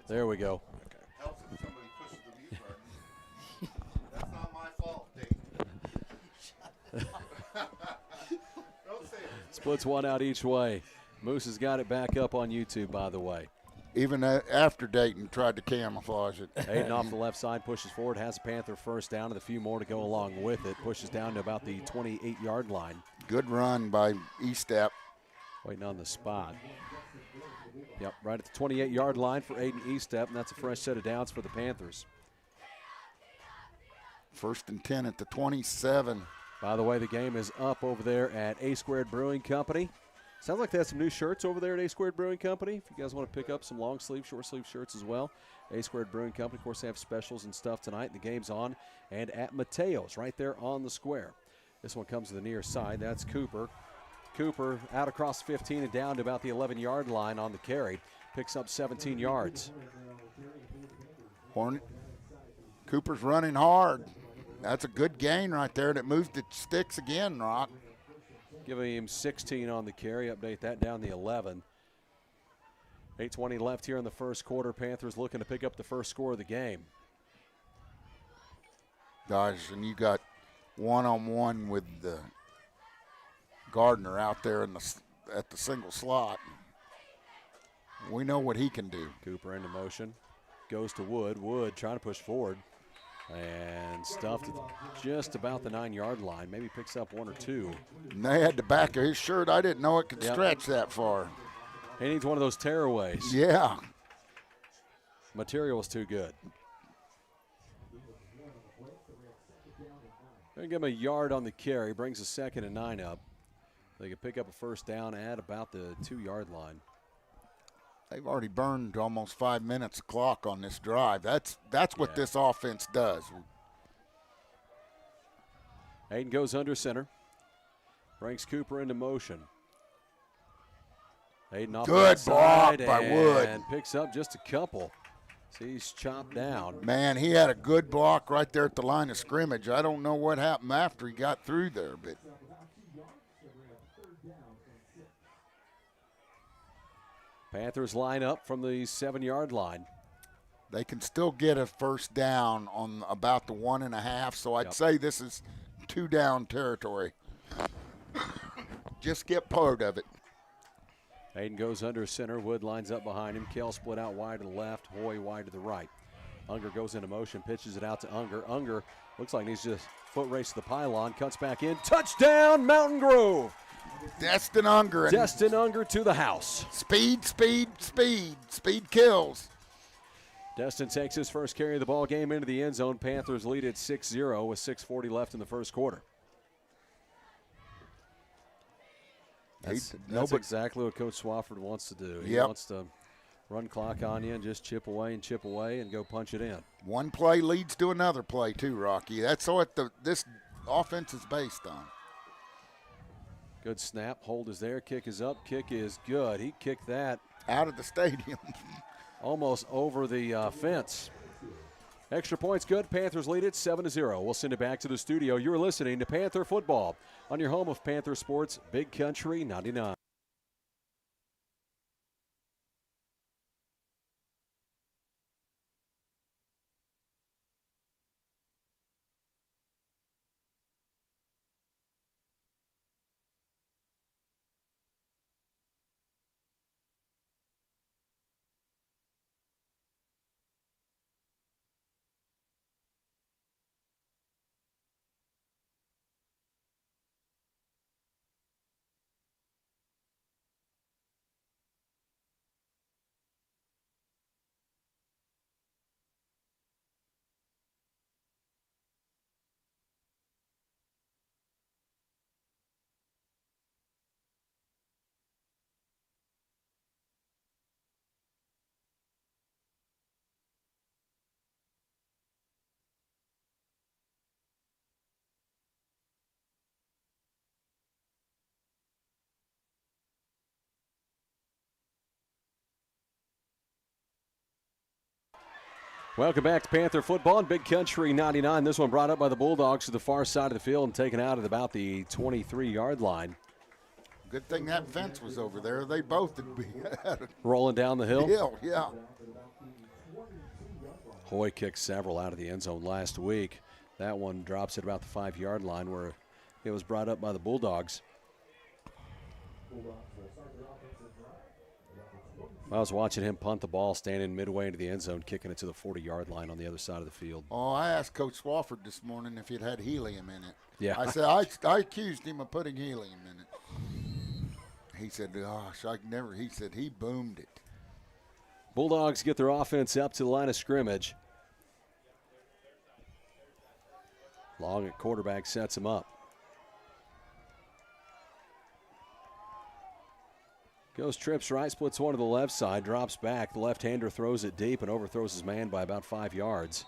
There we go. Okay. Helps if somebody pushes the mute button. That's not my fault, Dayton. Don't say it. Splits one out each way. Moose has got it back up on YouTube, by the way. Even after Dayton tried to camouflage it. Hayden off the left side pushes forward, has a Panther first down and a few more to go along with it. Pushes down to about the 28-yard line. Good run by Estep. Waiting on the spot. Yep, right at the 28-yard line for Aiden Estep, and that's a fresh set of downs for the Panthers. 1st and 10 at the 27. By the way, the game is up over there at A Squared Brewing Company. Sounds like they have some new shirts over there at A Squared Brewing Company. If you guys want to pick up some long sleeve, short sleeve shirts as well. A Squared Brewing Company, of course, they have specials and stuff tonight. The game's on. And at Mateo's, right there on the square. This one comes to the near side. That's Cooper. Cooper out across 15 and down to about the 11-yard line on the carry. Picks up 17 yards. Hornet. Cooper's running hard. That's a good gain right there. That moved the sticks again, Rock. Giving him 16 on the carry. Update that down the 11. 8:20 left here in the first quarter. Panthers looking to pick up the first score of the game. Guys, and you got one-on-one with Gardner out there at the single slot. We know what he can do. Cooper into motion. Goes to Wood. Wood trying to push forward. And stuffed at just about the 9-yard line. Maybe picks up one or two. And they had the back of his shirt. I didn't know it could stretch that far. He needs one of those tearaways. Yeah. Material is too good. Going to give him a yard on the carry. Brings a 2nd and 9 up. They can pick up a first down at about the 2-yard line. They've already burned almost 5 minutes of clock on this drive. That's what this offense does. Hayden goes under center. Brings Cooper into motion. Hayden off Good the block side by Wood. And picks up just a couple. See, he's chopped down. Man, he had a good block right there at the line of scrimmage. I don't know what happened after he got through there, but Panthers line up from the 7-yard line. they can still get a first down on about the 1.5, so I'd say this is 2-down territory. Just get part of it. Hayden goes under center. Wood lines up behind him. Kell split out wide to the left. Hoy wide to the right. Unger goes into motion, pitches it out to Unger. Unger looks like he's just foot race to the pylon. Cuts back in. Touchdown, Mountain Grove. Destin Unger. Destin Unger to the house. Speed, speed, speed. Speed kills. Destin takes his first carry of the ball game into the end zone. Panthers lead at 6-0 with 6:40 left in the first quarter. That's exactly what Coach Swafford wants to do. He wants to run clock on you and just chip away and go punch it in. One play leads to another play too, Rocky. That's what this offense is based on. Good snap. Hold is there. Kick is up. Kick is good. He kicked that out of the stadium. Almost over the fence. Extra points good. Panthers lead it 7-0. We'll send it back to the studio. You're listening to Panther Football on your home of Panther Sports, Big Country 99. Welcome back to Panther Football on Big Country 99. This one brought up by the Bulldogs to the far side of the field and taken out at about the 23-yard line. Good thing that fence was over there. They both would be rolling down the hill. Yeah. Hoy kicked several out of the end zone last week. That one drops at about the 5-yard line where it was brought up by the Bulldogs. I was watching him punt the ball, standing midway into the end zone, kicking it to the 40-yard line on the other side of the field. Oh, I asked Coach Swafford this morning if he'd had helium in it. Yeah. I said, I accused him of putting helium in it. He said, gosh, I never. He said he boomed it. Bulldogs get their offense up to the line of scrimmage. Long at quarterback sets him up. Goes trips right, splits one to the left side, drops back. The left-hander throws it deep and overthrows his man by about 5 yards.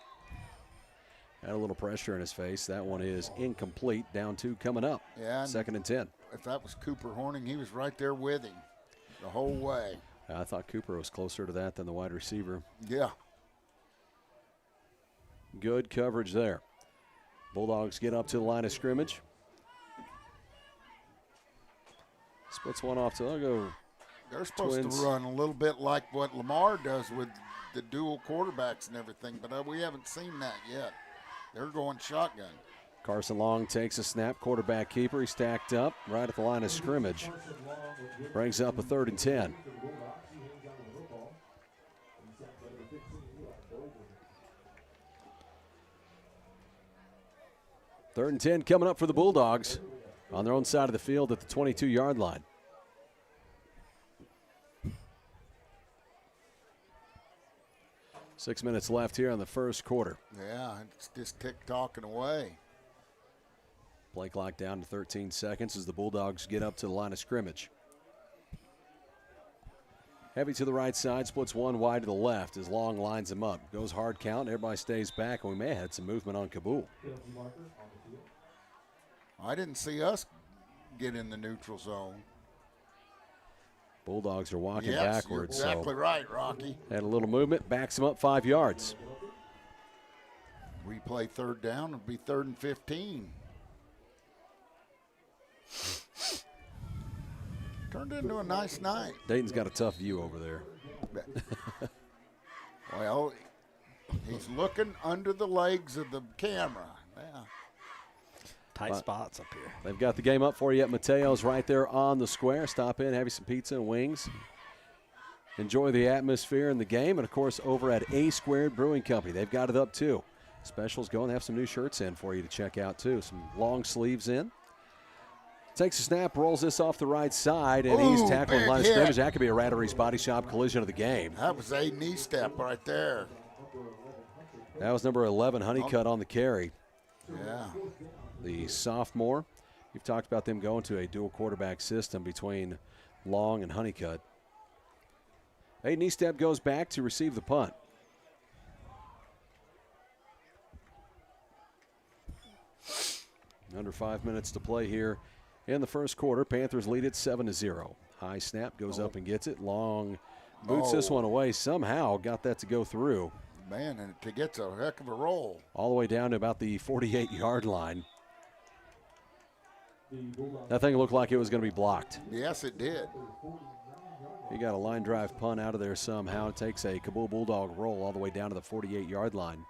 Had a little pressure in his face. That one is incomplete. Down 2 coming up. Yeah. 2nd and 10. If that was Cooper Horning, he was right there with him the whole way. I thought Cooper was closer to that than the wide receiver. Yeah. Good coverage there. Bulldogs get up to the line of scrimmage. Splits one off to go. They're supposed Twins. to run a little bit like what Lamar does with the dual quarterbacks and everything, but we haven't seen that yet. They're going shotgun. Carson Long takes a snap. Quarterback keeper. He's stacked up right at the line of scrimmage. Brings up a 3rd and 10. Third and 10 coming up for the Bulldogs on their own side of the field at the 22-yard line. Six minutes left here in the first quarter. Yeah, it's just tick-tocking away. Play clock down to 13 seconds as the Bulldogs get up to the line of scrimmage. Heavy to the right side, splits one wide to the left as Long lines him up. Goes hard count, everybody stays back, and we may have had some movement on Cabool. I didn't see us get in the neutral zone. Bulldogs are walking Yes, backwards. you're exactly so right, Rocky. had a little movement, backs him up 5 yards. We play 3rd down, it'll be 3rd and 15. Turned into a nice night. Dayton's got a tough view over there. Well, he's looking under the legs of the camera. Yeah. Tight spots up here. They've got the game up for you at Mateo's right there on the square. Stop in, have you some pizza and wings. Enjoy the atmosphere and the game. And, of course, over at A Squared Brewing Company, they've got it up too. Specials going. They have some new shirts in for you to check out too. Some long sleeves in. Takes a snap, rolls this off the right side, and he's tackled in line of scrimmage. That could be a Rattery's Body Shop collision of the game. That was a knee step right there. That was number 11, Honeycutt, on the carry. Yeah. The sophomore. You've talked about them going to a dual quarterback system between Long and Honeycutt. A knee step goes back to receive the punt. Under 5 minutes to play here in the first quarter. Panthers lead it 7-0. High snap goes up and gets it. Long boots this one away. Somehow got that to go through. Man, and it gets a heck of a roll. All the way down to about the 48-yard line. That thing looked like it was going to be blocked. Yes, it did. He got a line drive punt out of there somehow. It takes a Cabool Bulldog roll all the way down to the 48-yard line.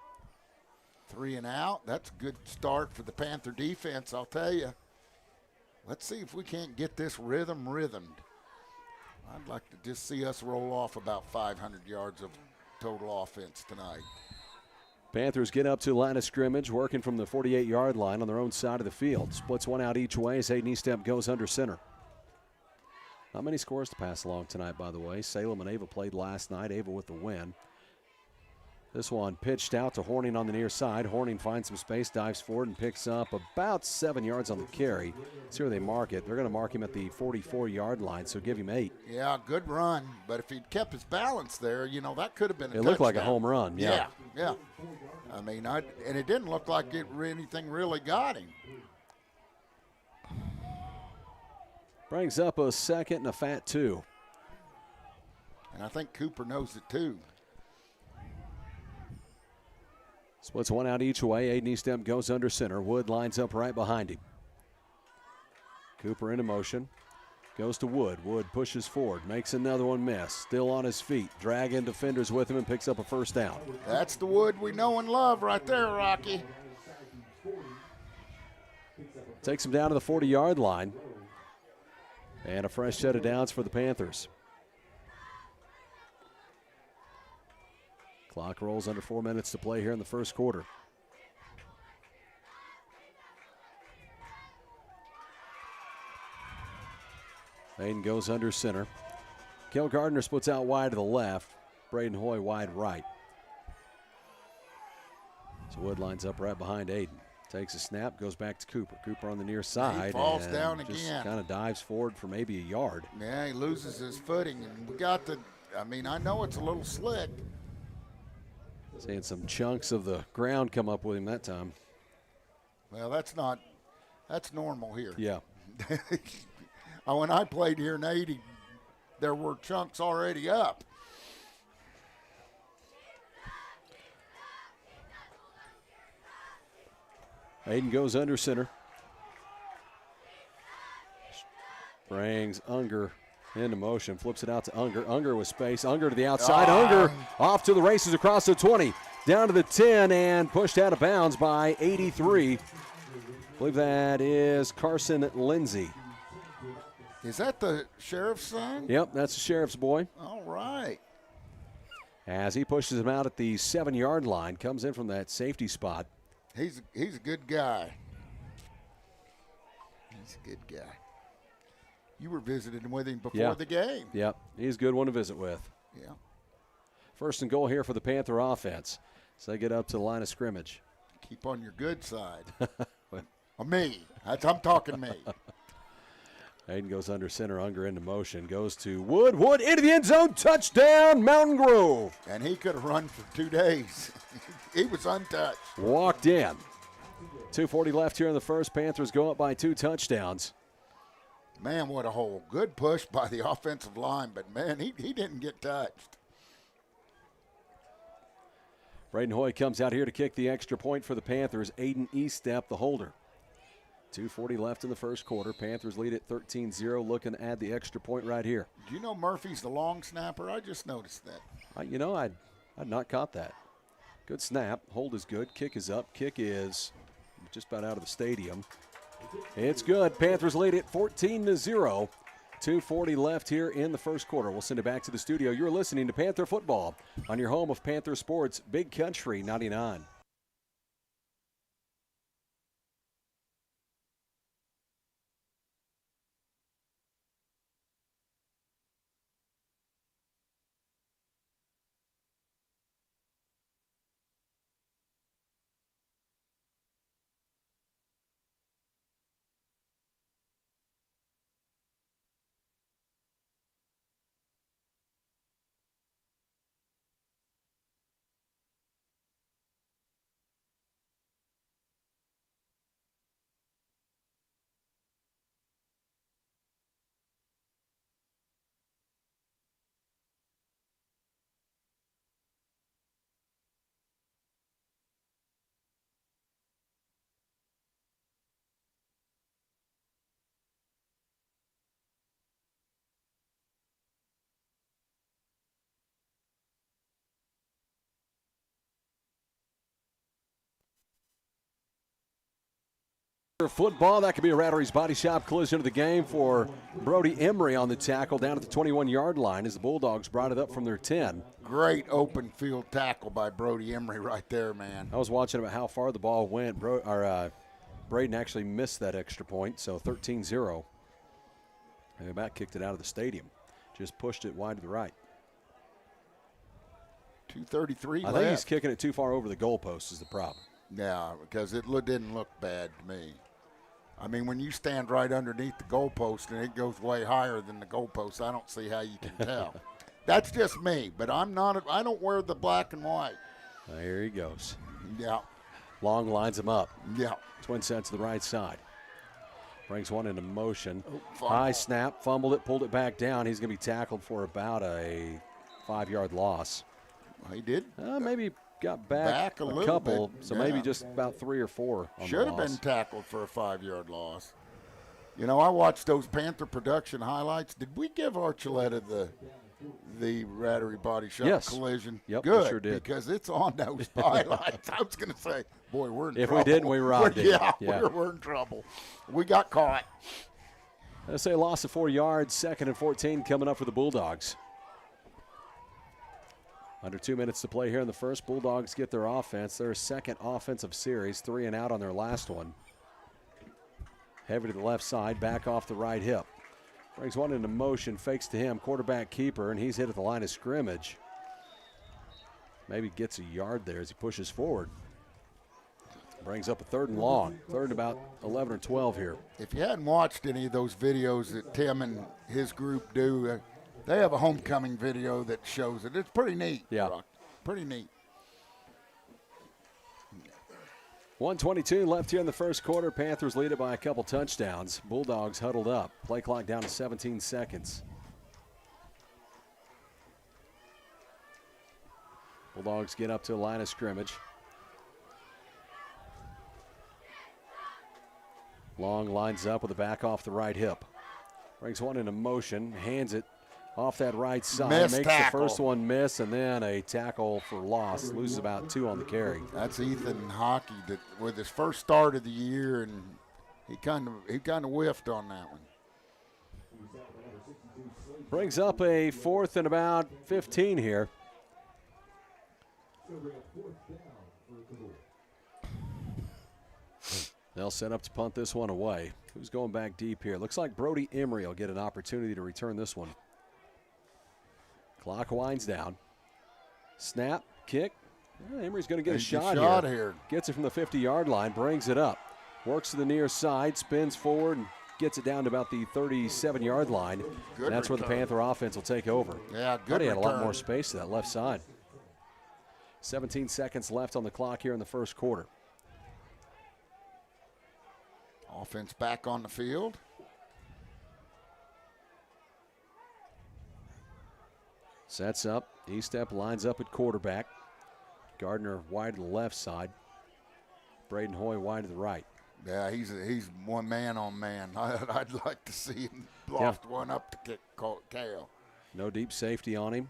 3 and out. That's a good start for the Panther defense, I'll tell you. Let's see if we can't get this rhythmed. I'd like to just see us roll off about 500 yards of total offense tonight. Panthers get up to the line of scrimmage, working from the 48-yard line on their own side of the field. Splits one out each way as Hayden Eastep goes under center. Not many scores to pass along tonight, by the way. Salem and Ava played last night. Ava with the win. This one pitched out to Horning on the near side. Horning finds some space, dives forward, and picks up about 7 yards on the carry. See where they mark it. They're going to mark him at the 44-yard line, so give him 8. Yeah, good run. But if he'd kept his balance there, you know, that could have been a It looked like a touchdown. home run, yeah. Yeah. I mean, and it didn't look like anything really got him. Brings up a second and a fat 2. And I think Cooper knows it too. Splits one out each way. Aiden Eastem goes under center. Wood lines up right behind him. Cooper into motion. Goes to Wood. Wood pushes forward, makes another one miss. Still on his feet, dragging defenders with him and picks up a first down. That's the Wood we know and love right there, Rocky. Takes him down to the 40-yard line. And a fresh set of downs for the Panthers. Clock rolls under 4 minutes to play here in the first quarter. Hayden goes under center. Kel Gardner splits out wide to the left. Braden Hoy wide right. So Wood lines up right behind Aiden. Takes a snap, goes back to Cooper. Cooper on the near side. He falls and down just again. Kind of dives forward for maybe a yard. Yeah, he loses his footing. And we got the, I know it's a little slick. Seeing some chunks of the ground come up with him that time. Well, that's normal here. Yeah. When I played here in 80, there were chunks already up. Aiden goes under center. Brings Unger into motion, flips it out to Unger. Unger with space. Unger to the outside. Unger off to the races across the 20, down to the 10, and pushed out of bounds by 83. I believe that is Carson Lindsay. Is that the sheriff's son? Yep, that's the sheriff's boy. All right. As he pushes him out at the 7-yard line, comes in from that safety spot. He's a good guy. He's a good guy. You were visiting with him before the game. Yep, he's a good one to visit with. Yeah. First and goal here for the Panther offense. So they get up to the line of scrimmage. Keep on your good side. Me. I'm talking me. Aiden goes under center, Unger into motion, goes to Wood. Wood into the end zone, touchdown, Mountain Grove. And he could have run for 2 days. He was untouched. Walked in. 2:40 left here in the first. Panthers go up by 2 touchdowns. Man, what a hole. Good push by the offensive line, but, man, he didn't get touched. Braden Hoy comes out here to kick the extra point for the Panthers. Aiden Eastep, the holder. 2:40 left in the first quarter. Panthers lead at 13-0, looking to add the extra point right here. Do you know Murphy's the long snapper? I just noticed that. I'd not caught that. Good snap. Hold is good. Kick is up. Kick is just about out of the stadium. It's good. Panthers lead at 14-0. 2:40 left here in the first quarter. We'll send it back to the studio. You're listening to Panther Football on your home of Panther Sports, Big Country 99. Football, that could be a Rattery's Body Shop collision of the game for Brody Emery on the tackle down at the 21-yard line as the Bulldogs brought it up from their 10. Great open field tackle by Brody Emery right there, man. I was watching about how far the ball went. Braden actually missed that extra point, so 13-0. And about kicked it out of the stadium. Just pushed it wide to the right. 2:33 I left. think he's kicking it too far over the goalpost is the problem. Yeah, because it didn't look bad to me. I mean, when you stand right underneath the goalpost and it goes way higher than the goalpost, I don't see how you can tell. That's just me, but I don't wear the black and white. There he goes. Yeah. Long lines him up. Yeah. Twin set to the right side. Brings one into motion. Fumble. High snap, fumbled it, pulled it back down. He's going to be tackled for about a 5-yard loss. Well, he did. Maybe got back a little couple, bit, so yeah. maybe just about 3 or 4 on Should the have loss. been tackled for a 5-yard loss. You know, I watched those Panther production highlights. Did we give Archuleta the Rattery Body Shop collision? Yep, Good, we sure did. because it's on those highlights. I was going to say, boy, we're in trouble. If we didn't, we robbed it. Yeah, we're in trouble. We got caught. Let's say loss of 4 yards, 2nd and 14 coming up for the Bulldogs. Under 2 minutes to play here in the first. Bulldogs get their offense. Their second offensive series, 3 and out on their last one. Heavy to the left side, back off the right hip. Brings one into motion, fakes to him, quarterback keeper, and he's hit at the line of scrimmage. Maybe gets a yard there as he pushes forward. Brings up a 3rd and long. 3rd and about 11 or 12 here. If you hadn't watched any of those videos that Tim and his group do, they have a homecoming video that shows it. It's pretty neat. Yeah. Rock. Pretty neat. 1:22 left here in the first quarter. Panthers lead it by a couple touchdowns. Bulldogs huddled up. Play clock down to 17 seconds. Bulldogs get up to the line of scrimmage. Long lines up with the back off the right hip. Brings one into motion, hands it off that right side. Missed makes tackle. the first one miss, and then a tackle for loss. Loses about 2 on the carry. That's Ethan Hockey that with his first start of the year, and he kind of whiffed on that one. Brings up a 4th and about 15 here. They'll set up to punt this one away. Who's going back deep here? Looks like Brody Emery will get an opportunity to return this one. Clock winds down. Snap, kick. Emery's going to get a shot here. Gets it from the 50-yard line, brings it up. Works to the near side, spins forward, and gets it down to about the 37-yard line. And that's where the Panther offense will take over. Yeah, good Brody had a lot return. more space to that left side. 17 seconds left on the clock here in the first quarter. Offense back on the field. Sets up. E-step lines up at quarterback. Gardner wide to the left side. Braden Hoy wide to the right. Yeah, he's one man on man. I'd like to see him loft one up to kick Kale. No deep safety on him.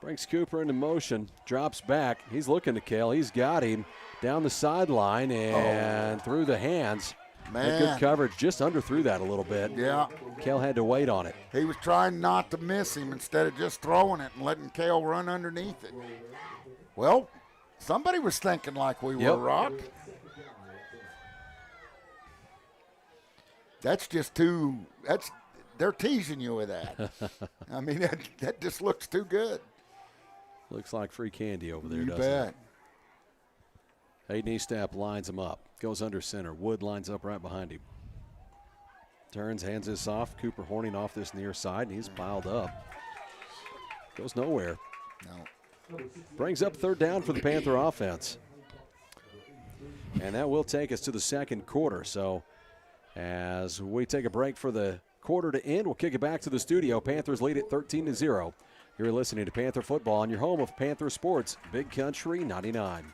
Brings Cooper into motion. Drops back. He's looking to Kale. He's got him down the sideline and through the hands. Man. Good coverage. Just underthrew that a little bit. Yeah. Kale had to wait on it. He was trying not to miss him instead of just throwing it and letting Kale run underneath it. Well, somebody was thinking like we were, Rock. That's just too – they're teasing you with that. I mean, that just looks too good. Looks like free candy over there, You doesn't bet. it? Hayden Eastep lines him up. Goes under center. Wood lines up right behind him. Turns, hands this off. Cooper Horning off this near side, and he's piled up. Goes nowhere. No. Brings up 3rd down for the Panther offense. And that will take us to the second quarter. So as we take a break for the quarter to end, we'll kick it back to the studio. Panthers lead it 13-0. You're listening to Panther Football on your home of Panther Sports, Big Country 99.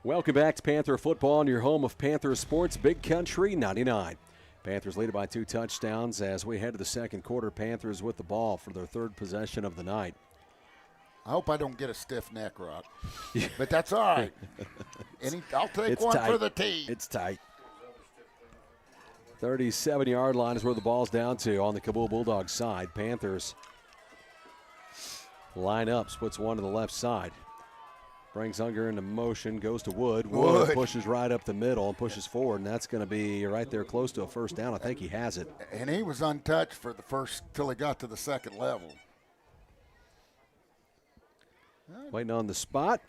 Welcome back to Panther Football on your home of Panther Sports, Big Country 99. Panthers lead it by 2 touchdowns as we head to the second quarter. Panthers with the ball for their 3rd possession of the night. I hope I don't get a stiff neck, Rock. But that's all right. I'll take It's one tight. for the team. It's tight. 37-yard line is where the ball's down to on the Cabool Bulldogs side. Panthers line up, splits one to the left side. Brings Unger into motion, goes to Wood. Wood pushes right up the middle and pushes forward, and that's going to be right there close to a first down. I think he has it. And he was untouched for the first till he got to the second level. Waiting on the spot.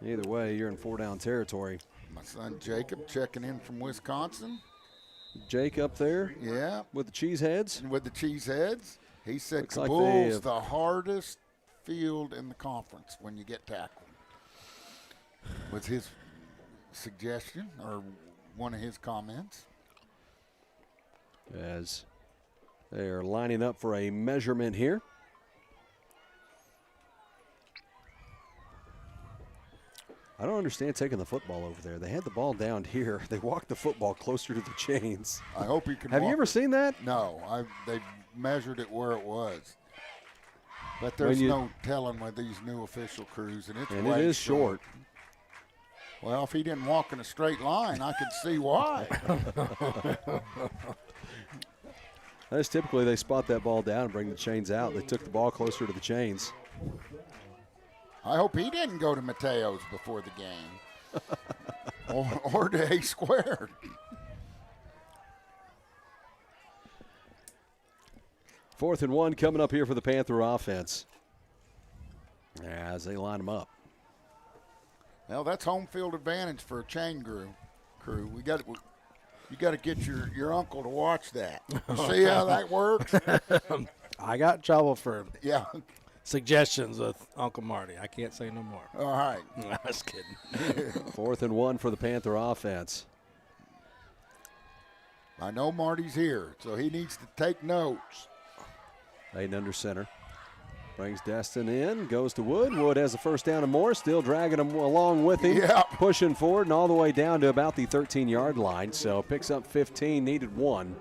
Either way, you're in 4-down territory. My son Jacob checking in from Wisconsin. Jake up there. Yeah. With the cheeseheads. And with the cheeseheads. He said Looks like Cabool's the hardest field in the conference when you get tackled. Was his suggestion or one of his comments. As they are lining up for a measurement here. I don't understand taking the football over there. They had the ball down here. They walked the football closer to the chains. I hope he can. Have you ever seen that? No. They measured it where it was. But there's no telling with these new official crews, and it is short. Well, if he didn't walk in a straight line, I could see why. That's typically they spot that ball down and bring the chains out. They took the ball closer to the chains. I hope he didn't go to Mateo's before the game. or to A squared. Fourth and 1 coming up here for the Panther offense as they line them up. Well, that's home field advantage for a chain crew. You got to get your uncle to watch that. See how that works? I got in trouble for Yeah. suggestions with Uncle Marty. I can't say no more. All right. No, I was kidding. 4th and 1 for the Panther offense. I know Marty's here, so he needs to take notes. Hayden under center. Brings Destin in, goes to Wood. Wood has the first down and more, still dragging him along with him. Yeah. Pushing forward and all the way down to about the 13-yard line. So picks up 15, needed 1.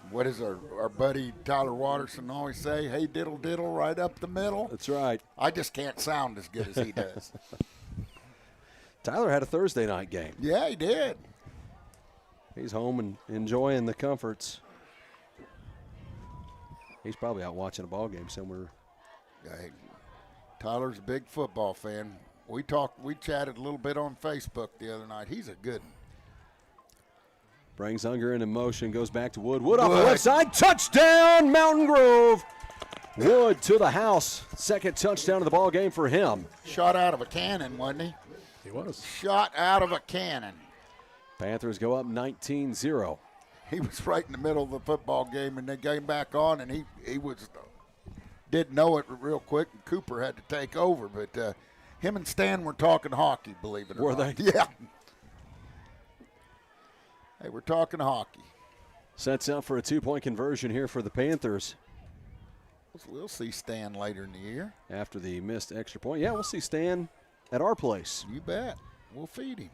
What does our buddy Tyler Watterson always say? Hey, diddle, diddle, right up the middle. That's right. I just can't sound as good as he does. Tyler had a Thursday night game. Yeah, he did. He's home and enjoying the comforts. He's probably out watching a ball game somewhere. Hey, Tyler's a big football fan. We chatted a little bit on Facebook the other night. He's a good one. Brings Unger into motion, goes back to Wood. Wood off the left side, touchdown, Mountain Grove. Wood to the house. Second touchdown of the ball game for him. Shot out of a cannon, wasn't he? He was. Shot out of a cannon. Panthers go up 19-0. He was right in the middle of the football game, and they came back on, and he didn't know it real quick, and Cooper had to take over. But him and Stan were talking hockey, believe it or not. Were they? Yeah. Hey, we're talking hockey. Sets up for a 2-point conversion here for the Panthers. We'll see Stan later in the year. After the missed extra point. Yeah, we'll see Stan at our place. You bet. We'll feed him.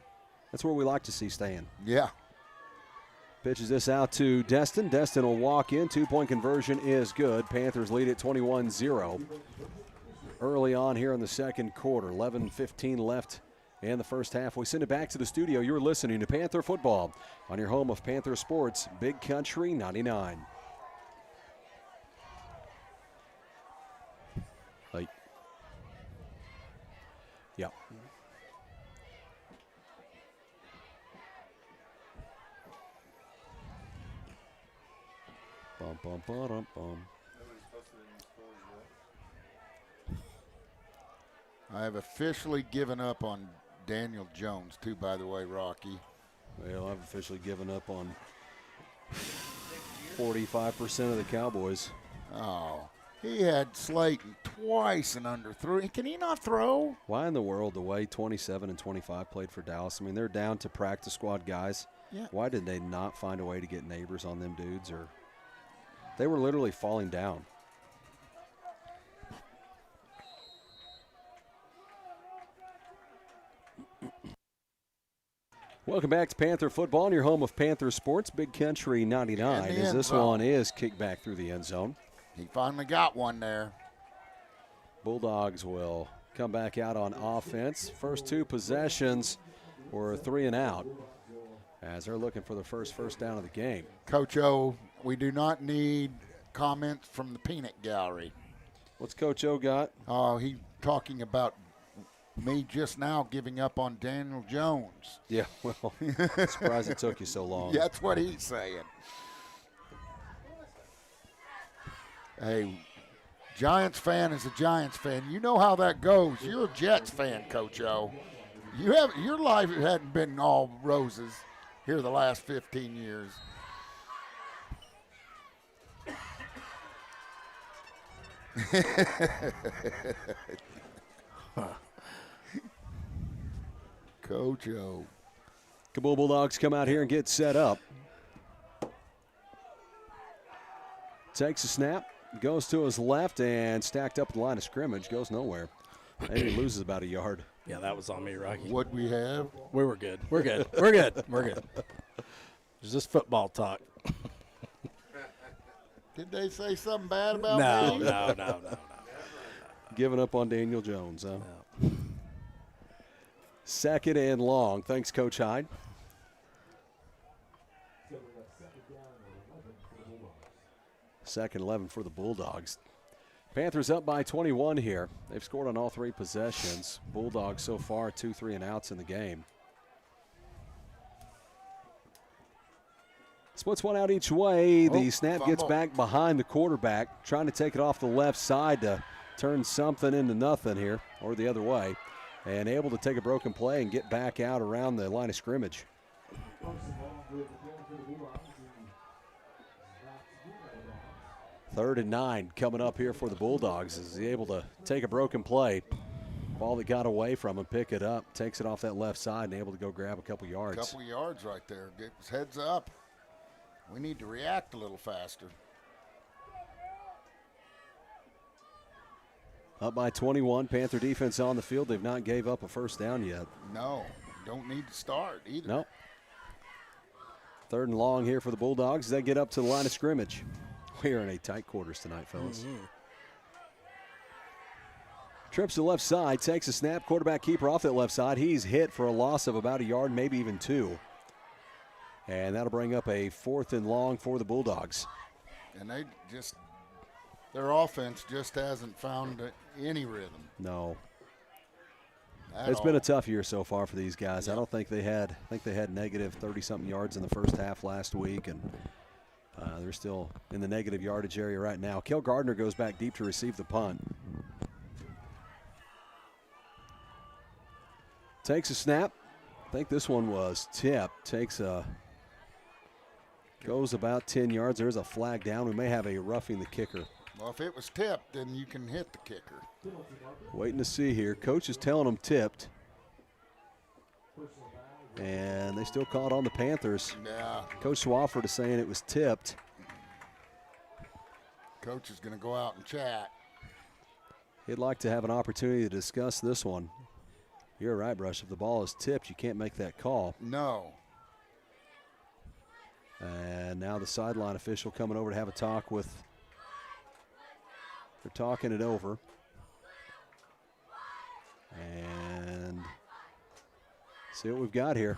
That's where we like to see Stan. Yeah. Pitches this out to Destin. Destin will walk in. 2-point conversion is good. Panthers lead at 21-0. Early on here in the second quarter. 11:15 left in the first half. We send it back to the studio. You're listening to Panther Football on your home of Panther Sports, Big Country 99. Late. Yeah. Bum, bum, ba-dum, bum. I have officially given up on Daniel Jones, too, by the way, Rocky. Well, I've officially given up on 45% of the Cowboys. Oh, he had Slayton twice and underthrew. Can he not throw? Why in the world, the way 27 and 25 played for Dallas? I mean, they're down to practice squad guys. Yeah. Why did they not find a way to get neighbors on them dudes? Or they were literally falling down. Welcome back to Panther Football, and your home of Panther Sports, Big Country 99. As this one is kicked back through the end zone. He finally got one there. Bulldogs will come back out on offense. First 2 possessions were 3 and out as they're looking for the first down of the game. Coach O, we do not need comments from the peanut gallery. What's Coach O got? Oh, he talking about me just now giving up on Daniel Jones. Yeah, well, surprised it took you so long. Yeah, that's what he's saying. Hey, Giants fan is a Giants fan. You know how that goes. You're a Jets fan, Coach O. Your life hadn't been all roses here the last 15 years. Coach O. Cabool Bulldogs come out here and get set up. Takes a snap, goes to his left, and stacked up at the line of scrimmage, goes nowhere. Maybe loses about a yard. Yeah, that was on me, Rocky. What we have? We were good. We're good. We're good. We're good. It's just football talk. Did they say something bad about No, me? no. Giving up on Daniel Jones, huh? No. 2nd and long. Thanks, Coach Hyde. Second 11 for the Bulldogs. Panthers up by 21 here. They've scored on all 3 possessions. Bulldogs so far 2 3 and outs in the game. Splits one out each way. The snap gets back behind the quarterback, trying to take it off the left side to turn something into nothing here, or the other way, and able to take a broken play and get back out around the line of scrimmage. 3rd and 9 coming up here for the Bulldogs. Is he able to take a broken play? Ball that got away from him, pick it up, takes it off that left side, and able to go grab a couple yards. Couple yards right there. Get his heads up. We need to react a little faster. Up by 21. Panther defense on the field. They've not gave up a first down yet. No, don't need to start either. Nope. 3rd and long here for the Bulldogs. They get up to the line of scrimmage. We are in a tight quarters tonight, fellas. Mm-hmm. Trips to the left side, takes a snap. Quarterback keeper off that left side. He's hit for a loss of about a yard, maybe even 2. And that'll bring up a 4th and long for the Bulldogs. And their offense just hasn't found any rhythm. No. It's been a tough year so far for these guys. Yeah. I think they had negative 30-something yards in the first half last week, and they're still in the negative yardage area right now. Kel Gardner goes back deep to receive the punt. Takes a snap. I think this one was tipped. Goes about 10 yards. There's a flag down. We may have a roughing the kicker. Well, if it was tipped, then you can hit the kicker. Waiting to see here. Coach is telling them tipped. And they still call it on the Panthers. Yeah. Coach Swafford is saying it was tipped. Coach is going to go out and chat. He'd like to have an opportunity to discuss this one. You're right, Brush. If the ball is tipped, you can't make that call. No. And now the sideline official coming over to have a talk with. They're talking it over. And see what we've got here.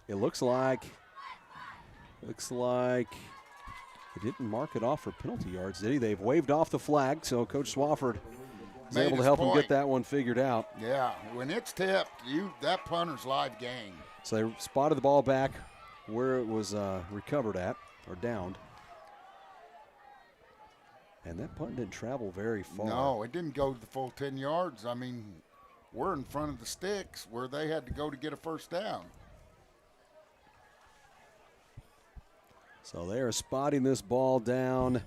It looks like he didn't mark it off for penalty yards, did he? They've waved off the flag, so Coach Swafford is able to help him get that one figured out. Yeah, when it's tipped, that punter's live game. So they spotted the ball back where it was recovered at or downed. And that punt didn't travel very far. No, it didn't go the full 10 yards. I mean, we're in front of the sticks where they had to go to get a first down. So they are spotting this ball down.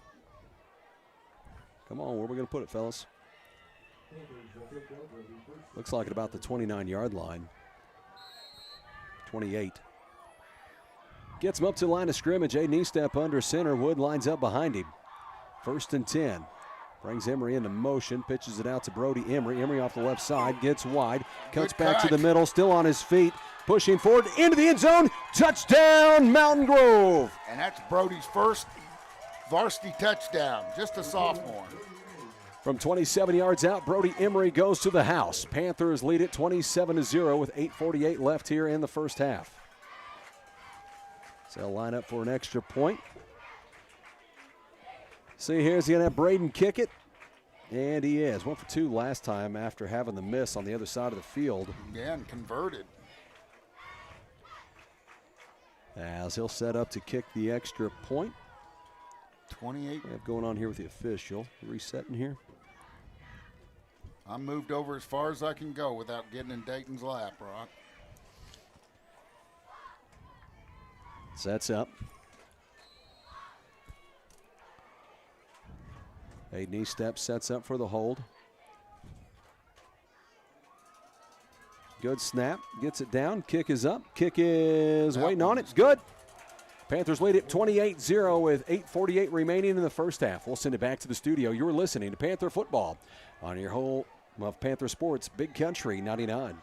Come on, where are we going to put it, fellas? Looks like at about the 29-yard line. 28. Gets him up to the line of scrimmage. A knee step under center. Wood lines up behind him. 1st and 10. Brings Emery into motion. Pitches it out to Brody Emery. Emery off the left side. Gets wide. Cuts back to the middle. Still on his feet. Pushing forward into the end zone. Touchdown, Mountain Grove. And that's Brody's first varsity touchdown. Just a sophomore. From 27 yards out, Brody Emery goes to the house. Panthers lead it 27-0 with 8:48 left here in the first half. So they'll line up for an extra point. See, here's going to have Braden kick it. And he is. 1 for 2 last time after having the miss on the other side of the field. Yeah, and converted. As he'll set up to kick the extra point. 28. We have going on here with the official. Resetting here. I moved over as far as I can go without getting in Dayton's lap, Rock. Sets up. A knee step sets up for the hold. Good snap. Gets it down. Kick is up. Kick is waiting on it. Good. Panthers lead it 28-0 with 8:48 remaining in the first half. We'll send it back to the studio. You're listening to Panther Football on your home of Panther Sports, Big Country 99.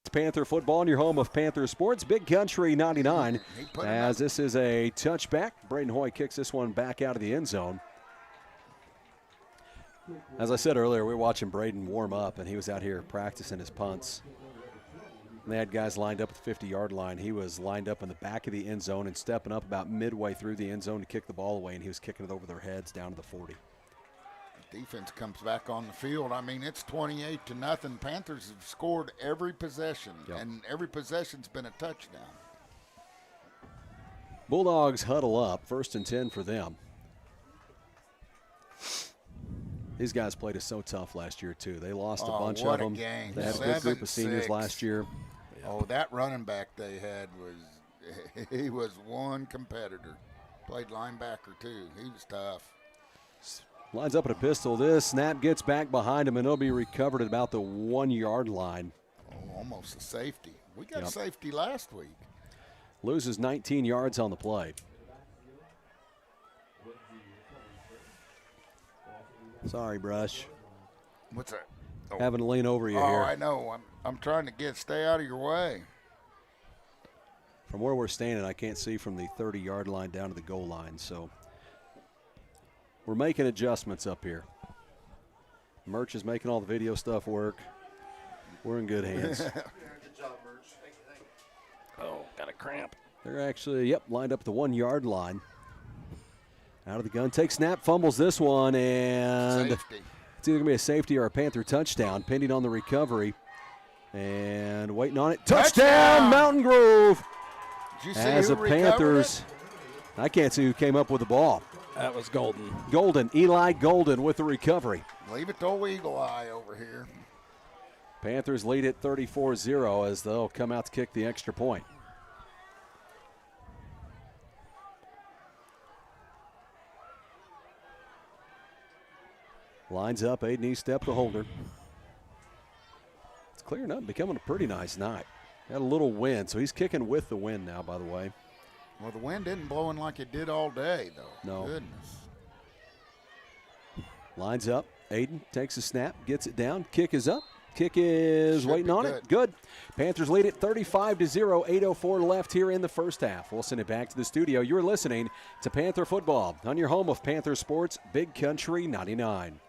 Panther Football in your home of Panther Sports, Big Country 99. As this is a touchback, Braden Hoy kicks this one back out of the end zone. As I said earlier, we were watching Braden warm up, and he was out here practicing his punts. And they had guys lined up at the 50-yard line. He was lined up in the back of the end zone and stepping up about midway through the end zone to kick the ball away, and he was kicking it over their heads down to the 40. Defense comes back on the field. I mean, it's 28-0. Panthers have scored every possession, and every possession's been a touchdown. Bulldogs huddle up. 1st and 10 for them. These guys played us so tough last year, too. They lost a bunch of them. Game. They had a good group of seniors last year. Oh, that running back they had he was one competitor. Played linebacker, too. He was tough. Lines up at a pistol. This snap gets back behind him, and it'll be recovered at about the 1-yard line. Oh, almost a safety. We got safety last week. Loses 19 yards on the play. Sorry, Brush. What's that? Oh. Having to lean over you here. Oh, I know. I'm trying to stay out of your way. From where we're standing, I can't see from the 30-yard line down to the goal line, so we're making adjustments up here. Merch is making all the video stuff work. We're in good hands. Good job, Merch. Oh, got a cramp. They're actually, lined up at the 1-yard line. Out of the gun, takes snap, fumbles this one, and Safety. it's either going to be a safety or a Panther touchdown, pending on the recovery. And waiting on it. Touchdown, Mountain Grove! Did you see As who the recovered Panthers, it? I can't see who came up with the ball. That was Golden. Golden, Eli Golden with the recovery. Leave it to old Eagle Eye over here. Panthers lead it 34-0 as they'll come out to kick the extra point. Lines up, a knee step the holder. It's clearing up, becoming a pretty nice night. Had a little wind, so he's kicking with the wind now, by the way. Well, the wind isn't blowing like it did all day, though. No. Goodness. Lines up. Aiden takes a snap, gets it down. Kick is up. Kick is Should waiting be on good. it. Good. Panthers lead it 35-0. 8:04 left here in the first half. We'll send it back to the studio. You're listening to Panther Football on your home of Panther Sports, Big Country 99.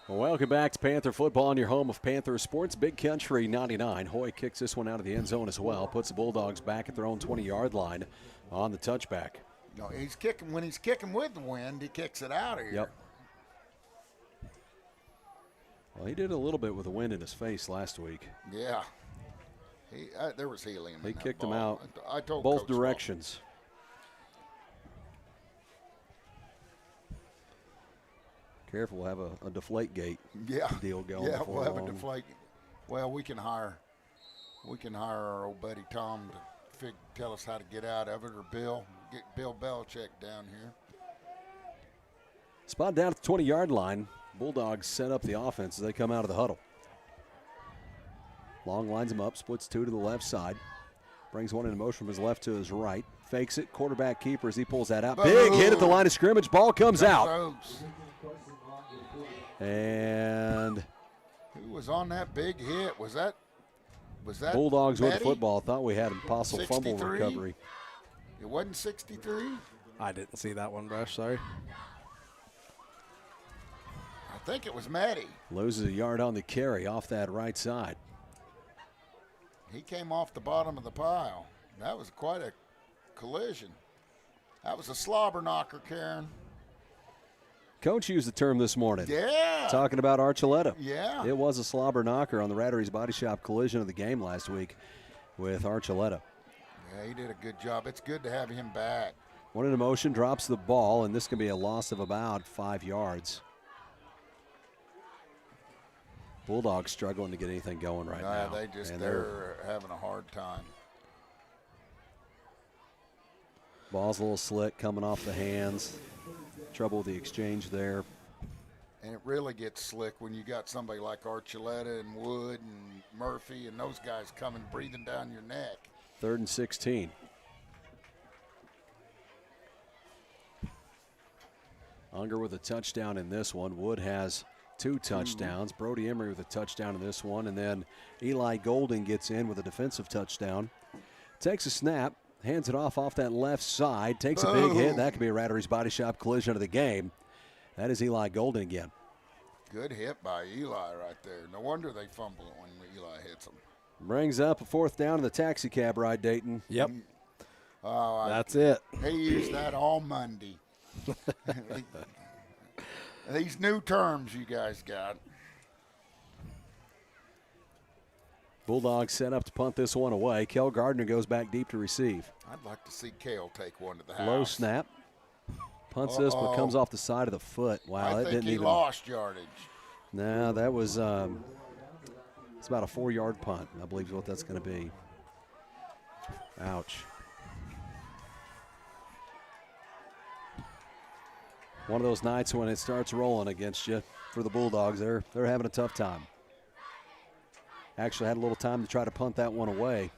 Well, welcome back to Panther football on your home of Panther Sports, Big Country 99. Hoy kicks this one out of the end zone as well, puts the Bulldogs back at their own 20-yard line on the touchback. No, he's kicking. When he's kicking with the wind, he kicks it out of here. Yep. Well, he did a little bit with the wind in his face last week. Yeah. There was helium. He in that kicked him ball. out I told both Coach directions. Careful, we'll have a deflate gate deal going. Yeah, we'll have long. a deflate. Well, we can hire our old buddy Tom to tell us how to get out of it, or get Bill Belichick down here. Spot down at the 20-yard line. Bulldogs set up the offense as they come out of the huddle. Long lines him up, splits two to the left side. Brings one in motion from his left to his right. Fakes it, quarterback keeper as he pulls that out. Boom. Big hit at the line of scrimmage. Ball comes out. Rose. And Who was on that big hit? Was that Bulldogs with the Betty? football. Thought we had a possible fumble 63? recovery. It wasn't 63? I didn't see that one, Brush. Sorry. I think it was Maddie. Loses a yard on the carry off that right side. He came off the bottom of the pile. That was quite a collision. That was a slobber knocker, Karen. Coach used the term this morning. Yeah. Talking about Archuleta. Yeah. It was a slobber knocker on the Rattery's Body Shop collision of the game last week with Archuleta. Yeah, he did a good job. It's good to have him back. One in motion, drops the ball, and this can be a loss of about 5 yards. Bulldogs struggling to get anything going right now. They're having a hard time. Ball's a little slick coming off the hands. Trouble with the exchange there. And it really gets slick when you got somebody like Archuleta and Wood and Murphy and those guys coming breathing down your neck. 3rd and 16. Unger with a touchdown in this one. Wood has 2 touchdowns. Brody Emery with a touchdown in this one. And then Eli Golden gets in with a defensive touchdown. Takes a snap, hands it off that left side, takes a big hit. That could be a Rattery's Body Shop collision of the game. That is Eli Golden again. Good hit by Eli right there. No wonder they fumble when Eli hits them. Brings up a 4th down in the taxi cab ride, Dayton. Yep. Oh, That's it. He used that all Monday. These new terms you guys got. Bulldogs set up to punt this one away. Kel Gardner goes back deep to receive. I'd like to see Kale take one to the house. Low snap. Punts this, but comes off the side of the foot. Wow, I that think didn't he even. lost yardage. No, that was. It's about a 4-yard punt, I believe is what that's going to be. Ouch. One of those nights when it starts rolling against you for the Bulldogs. They're having a tough time. Actually had a little time to try to punt that one away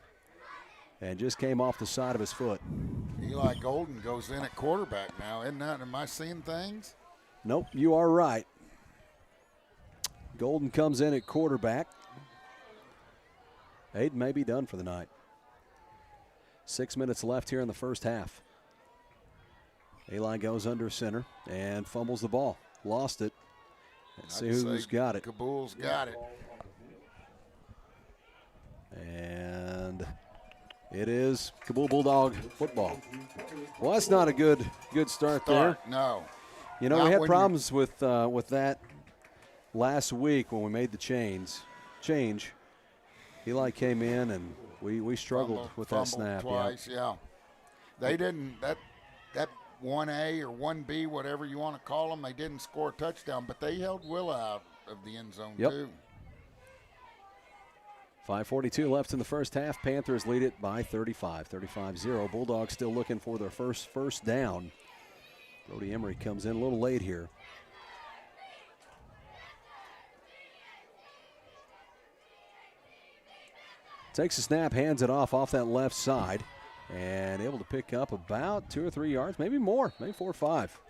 and just came off the side of his foot. Eli Golden goes in at quarterback now. Am I seeing things? Nope, you are right. Golden comes in at quarterback. Aiden may be done for the night. 6 minutes left here in the first half. Eli goes under center and fumbles the ball. Lost it. Let's see who's got it. Cabool's got it. And it is Cabool Bulldog football. Well, that's not a good start there. No. You know, Not we had when problems with that last week when we made the change. Eli came in and we struggled with that snap. Twice, yeah. They didn't that 1A or 1B, whatever you want to call them, they didn't score a touchdown, but they held Willa out of the end zone too. 5:42 left in the first half. Panthers lead it by 35-0. Bulldogs still looking for their first down. Brody Emery comes in a little late here. Takes a snap, hands it off that left side, and able to pick up about 2 or 3 yards, maybe more, maybe 4 or 5.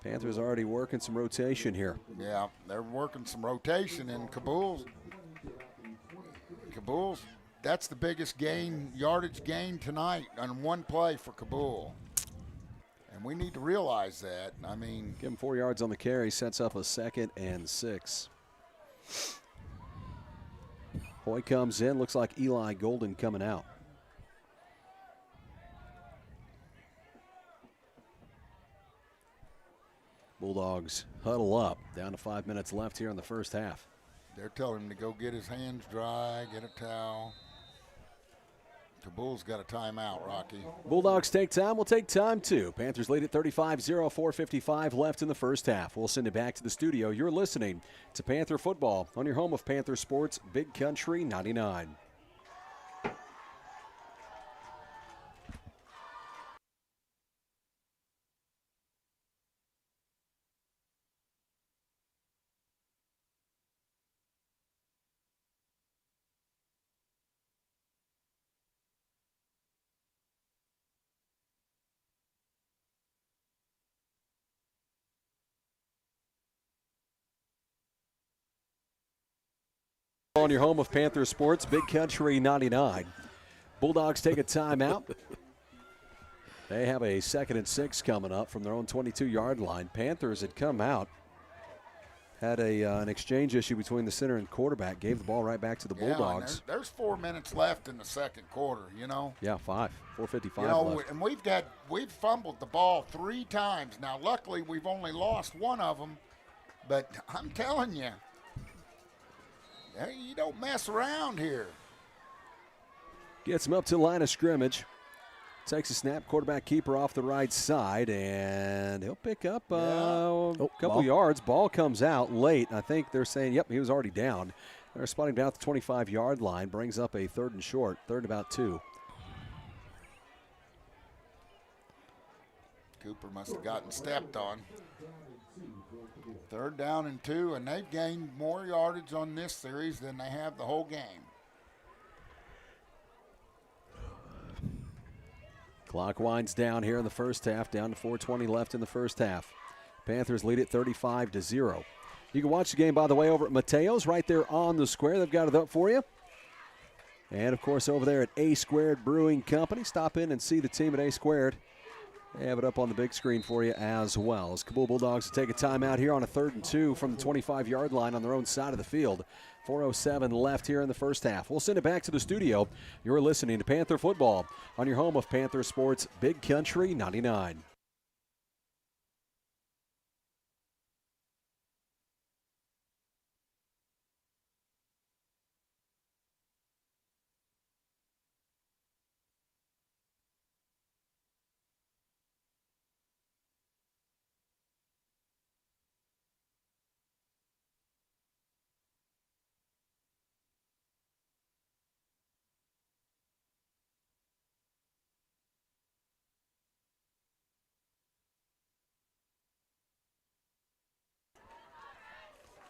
Panthers already working some rotation here. Yeah, they're working some rotation, and Cabool's, that's the biggest yardage gain tonight on one play for Cabool. And we need to realize that. I mean, Give him 4 yards on the carry, sets up a 2nd and 6. Hoy comes in, looks like Eli Golden coming out. Bulldogs huddle up, down to 5 minutes left here in the first half. they're telling him to go get his hands dry, get a towel. Cabool's got a timeout, Rocky. Bulldogs take time. We'll take time too. Panthers lead at 35-0, 4:55 left in the first half. We'll send it back to the studio. You're listening to Panther Football on your home of Panther Sports, Big Country 99. On your home of Panther Sports, Big Country 99. Bulldogs take a timeout. They have a 2nd and 6 coming up from their own 22-yard line. Panthers had come out, had an exchange issue between the center and quarterback, gave the ball right back to the Bulldogs. And there's 4 minutes left in the second quarter, you know. Yeah, 4:55 You know, left. and we've fumbled the ball 3 times. Now, luckily, we've only lost one of them, but I'm telling you, you don't mess around here. Gets him up to the line of scrimmage. Takes a snap, quarterback keeper off the right side, and he'll pick up a couple ball. yards. Ball comes out late. I think they're saying, yep, he was already down. They're spotting down at the 25-yard line, brings up a 3rd and short, 3rd and about 2. Cooper must have gotten stepped on. 3rd down and 2, and they've gained more yardage on this series than they have the whole game. Clock winds down here in the first half, down to 4:20 left in the first half. Panthers lead it 35-0. You can watch the game, by the way, over at Mateo's right there on the square. They've got it up for you. And, of course, over there at A Squared Brewing Company. Stop in and see the team at A Squared. They have it up on the big screen for you as well. As Cabool Bulldogs take a timeout here on a 3rd and 2 from the 25-yard line on their own side of the field. 4:07 left here in the first half. We'll send it back to the studio. You're listening to Panther Football on your home of Panther Sports, Big Country 99.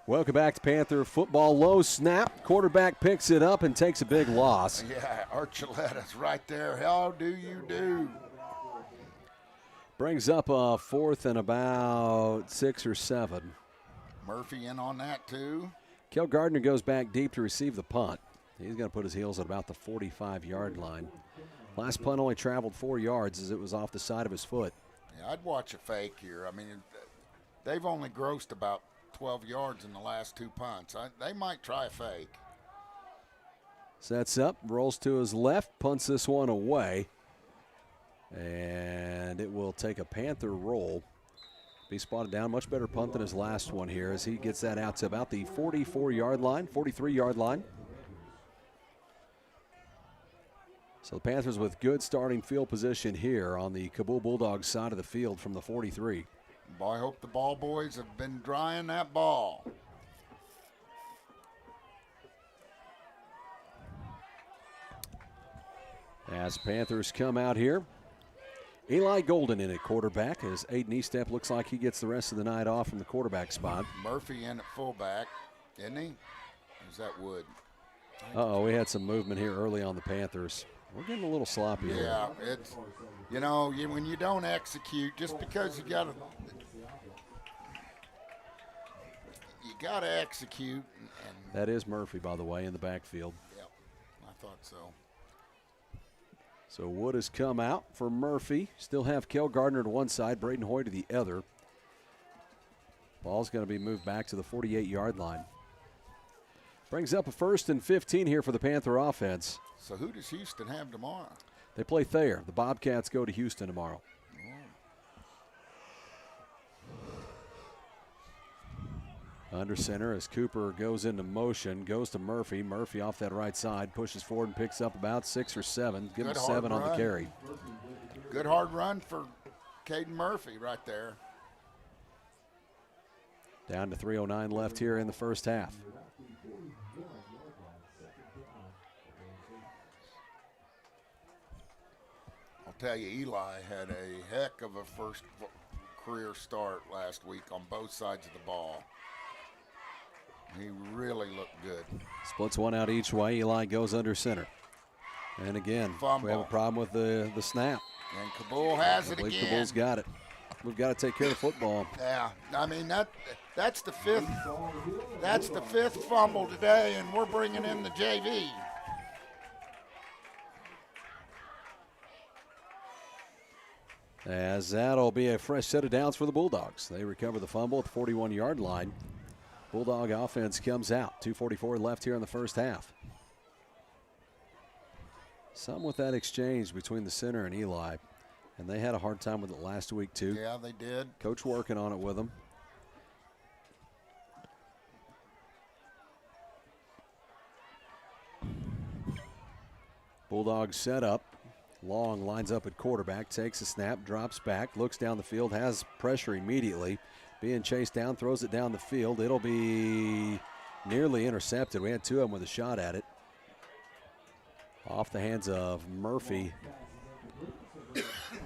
Welcome back to Panther Football. Low snap. Quarterback picks it up and takes a big loss. Yeah, Archuleta's right there. How do you do? Brings up a 4th and about 6 or 7. Murphy in on that, too. Kel Gardner goes back deep to receive the punt. He's going to put his heels at about the 45-yard line. Last punt only traveled 4 yards as it was off the side of his foot. Yeah, I'd watch a fake here. I mean, they've only grossed about 12 yards in the last 2 punts. They might try a fake. Sets up, rolls to his left, punts this one away. And it will take a Panther roll. Be spotted down. Much better punt than his last one here as he gets that out to about the 44-yard line, 43-yard line. So the Panthers with good starting field position here on the Cabool Bulldogs side of the field from the 43. Boy, I hope the ball boys have been drying that ball. As Panthers come out here, Eli Golden in at quarterback as Aiden Estep looks like he gets the rest of the night off from the quarterback spot. Murphy in at fullback, isn't he? Or is that Wood? Uh-oh, we had some movement here early on the Panthers. We're getting a little sloppy here. Yeah, it's, you know, when you don't execute, just because you got to execute. And that is Murphy, by the way, in the backfield. Yep, I thought so. So Wood has come out for Murphy. Still have Kel Gardner to one side, Braden Hoy to the other. Ball's going to be moved back to the 48-yard line. Brings up a 1st and 15 here for the Panther offense. So who does Houston have tomorrow? They play Thayer. The Bobcats go to Houston tomorrow. Under center as Cooper goes into motion, goes to Murphy. Murphy off that right side, pushes forward and picks up about 6 or 7. Give him 7 on the carry. Good hard run for Caden Murphy right there. Down to 3:09 left here in the first half. I'll tell you, Eli had a heck of a first career start last week on both sides of the ball. He really looked good. Splits one out each way. Eli goes under center. And again, Fumble. we have a problem with the snap. And Cabool has it I believe again. Cabool's got it. We've got to take care of the football. Yeah, I mean that's the fifth. That's the 5th fumble today, and we're bringing in the JV. As that'll be a fresh set of downs for the Bulldogs. They recover the fumble at the 41-yard line. Bulldog offense comes out. 2:44 left here in the first half. Some with that exchange between the center and Eli, and they had a hard time with it last week too. Yeah, they did. Coach working on it with them. Bulldogs set up. Long lines up at quarterback, takes a snap, drops back, looks down the field, has pressure immediately. Being chased down, throws it down the field. It'll be nearly intercepted. We had 2 of them with a shot at it. Off the hands of Murphy.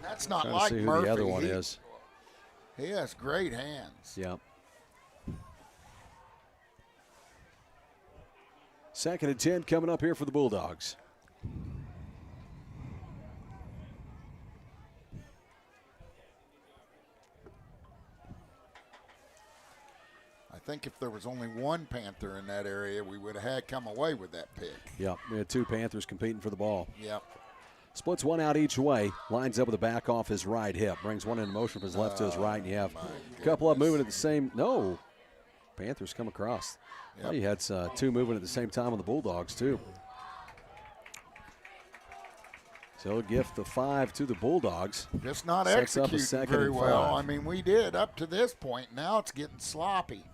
That's not Trying like to see who Murphy. the other one is. He has great hands. Yep. 2nd and 10 coming up here for the Bulldogs. I think if there was only one Panther in that area, we would have had come away with that pick. Yep, we had 2 Panthers competing for the ball. Yep. Splits one out each way, lines up with the back off his right hip, brings one into motion from his left to his right, and you have a couple of moving at the same. No, Panthers come across. Yep. Well, you had 2 moving at the same time on the Bulldogs too. So gift the 5 to the Bulldogs. Just not Sets up a executing 2nd very and well. 5. I mean, we did up to this point. Now it's getting sloppy.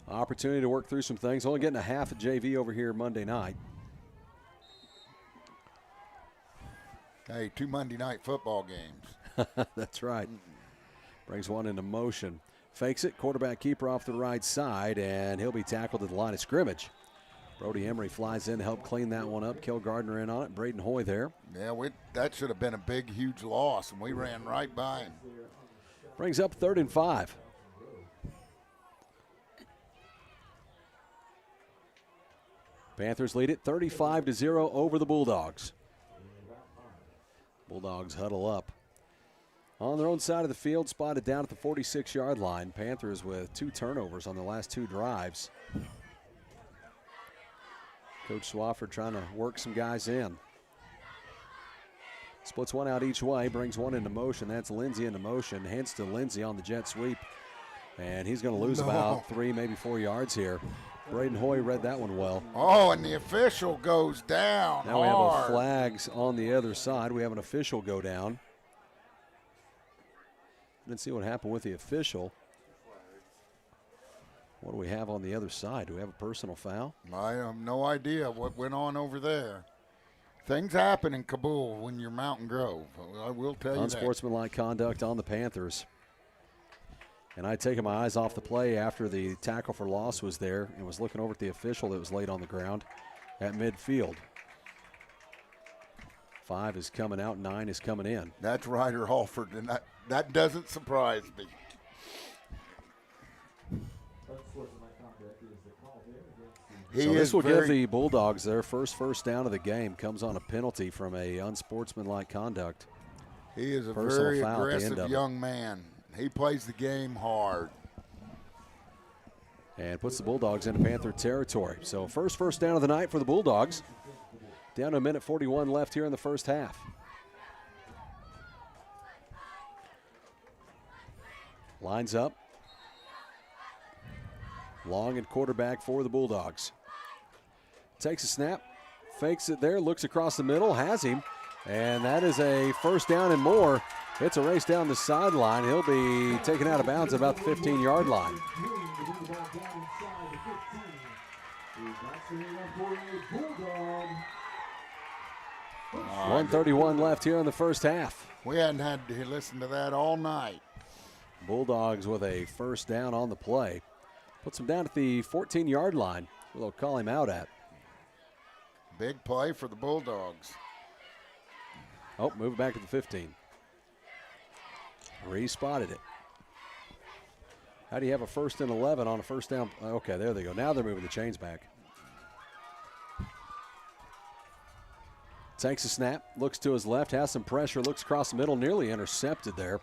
Opportunity to work through some things. Only getting a half of JV over here Monday night. Hey, 2 Monday night football games. That's right. Brings one into motion. Fakes it. Quarterback keeper off the right side, and he'll be tackled at the line of scrimmage. Brody Emery flies in to help clean that one up. Kel Gardner in on it. Braden Hoy there. Yeah, that should have been a big, huge loss, and we ran right by him. Brings up 3rd and 5. Panthers lead it 35-0 over the Bulldogs. Bulldogs huddle up. On their own side of the field, spotted down at the 46-yard line. Panthers with 2 turnovers on the last 2 drives. Coach Swafford trying to work some guys in. Splits one out each way, brings one into motion. That's Lindsey into motion. Hands to Lindsey on the jet sweep. And he's going to lose about 3, maybe 4 yards here. Braden Hoy read that one well. Oh, and the official goes down Now we have hard. a flags on the other side. We have an official go down. Didn't see what happened with the official. What do we have on the other side? Do we have a personal foul? I have no idea what went on over there. Things happen in Cabool when you're Mountain Grove. I will tell you that. Unsportsmanlike conduct on the Panthers. And I'd taken my eyes off the play after the tackle for loss was there and was looking over at the official that was laid on the ground at midfield. 5 is coming out, 9 is coming in. That's Ryder Halford, and that doesn't surprise me. So this will give the Bulldogs their first down of the game. Comes on a penalty from a unsportsmanlike conduct. He is a Personal very foul at the end of aggressive it. young man. He plays the game hard. And puts the Bulldogs into Panther territory. So first down of the night for the Bulldogs. Down to a minute 41 left here in the first half. Lines up. Long and quarterback for the Bulldogs. Takes a snap, fakes it there, looks across the middle, has him, and that is a first down and more. It's a race down the sideline. He'll be taken out of bounds at about the 15-yard line. 1:31 left here in the first half. We hadn't had to listen to that all night. Bulldogs with a first down on the play. Puts him down at the 14-yard line. They'll call him out at. Big play for the Bulldogs. Oh, move it back to the 15. Re-spotted it. How do you have a 1st and 11 on a first down? Okay, there they go. Now they're moving the chains back. Takes a snap, looks to his left, has some pressure, looks across the middle, nearly intercepted there.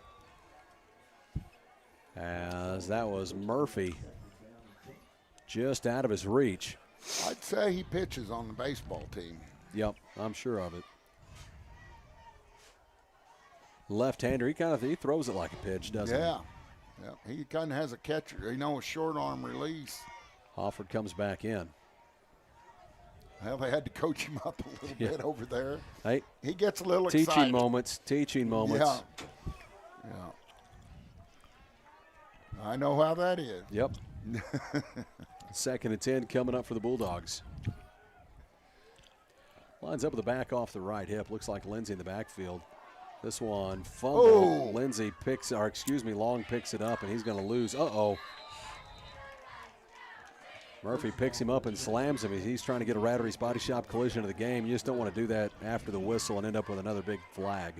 As that was Murphy just out of his reach. I'd say he pitches on the baseball team. Yep, I'm sure of it. Left-hander, he throws it like a pitch, doesn't he? Yeah. He kind of has a catcher, a short arm release. Hofford comes back in. Well, they had to coach him up a little bit over there. Hey, he gets a little teaching excited. Teaching moments. Yeah. I know how that is. Yep. 2nd and 10 coming up for the Bulldogs. Lines up with the back off the right hip. Looks like Lindsey in the backfield. This one fumble. Lindsey Long picks it up, and he's going to lose. Uh-oh. Murphy picks him up and slams him. He's trying to get a Rattery's Body Shop collision of the game. You just don't want to do that after the whistle and end up with another big flag.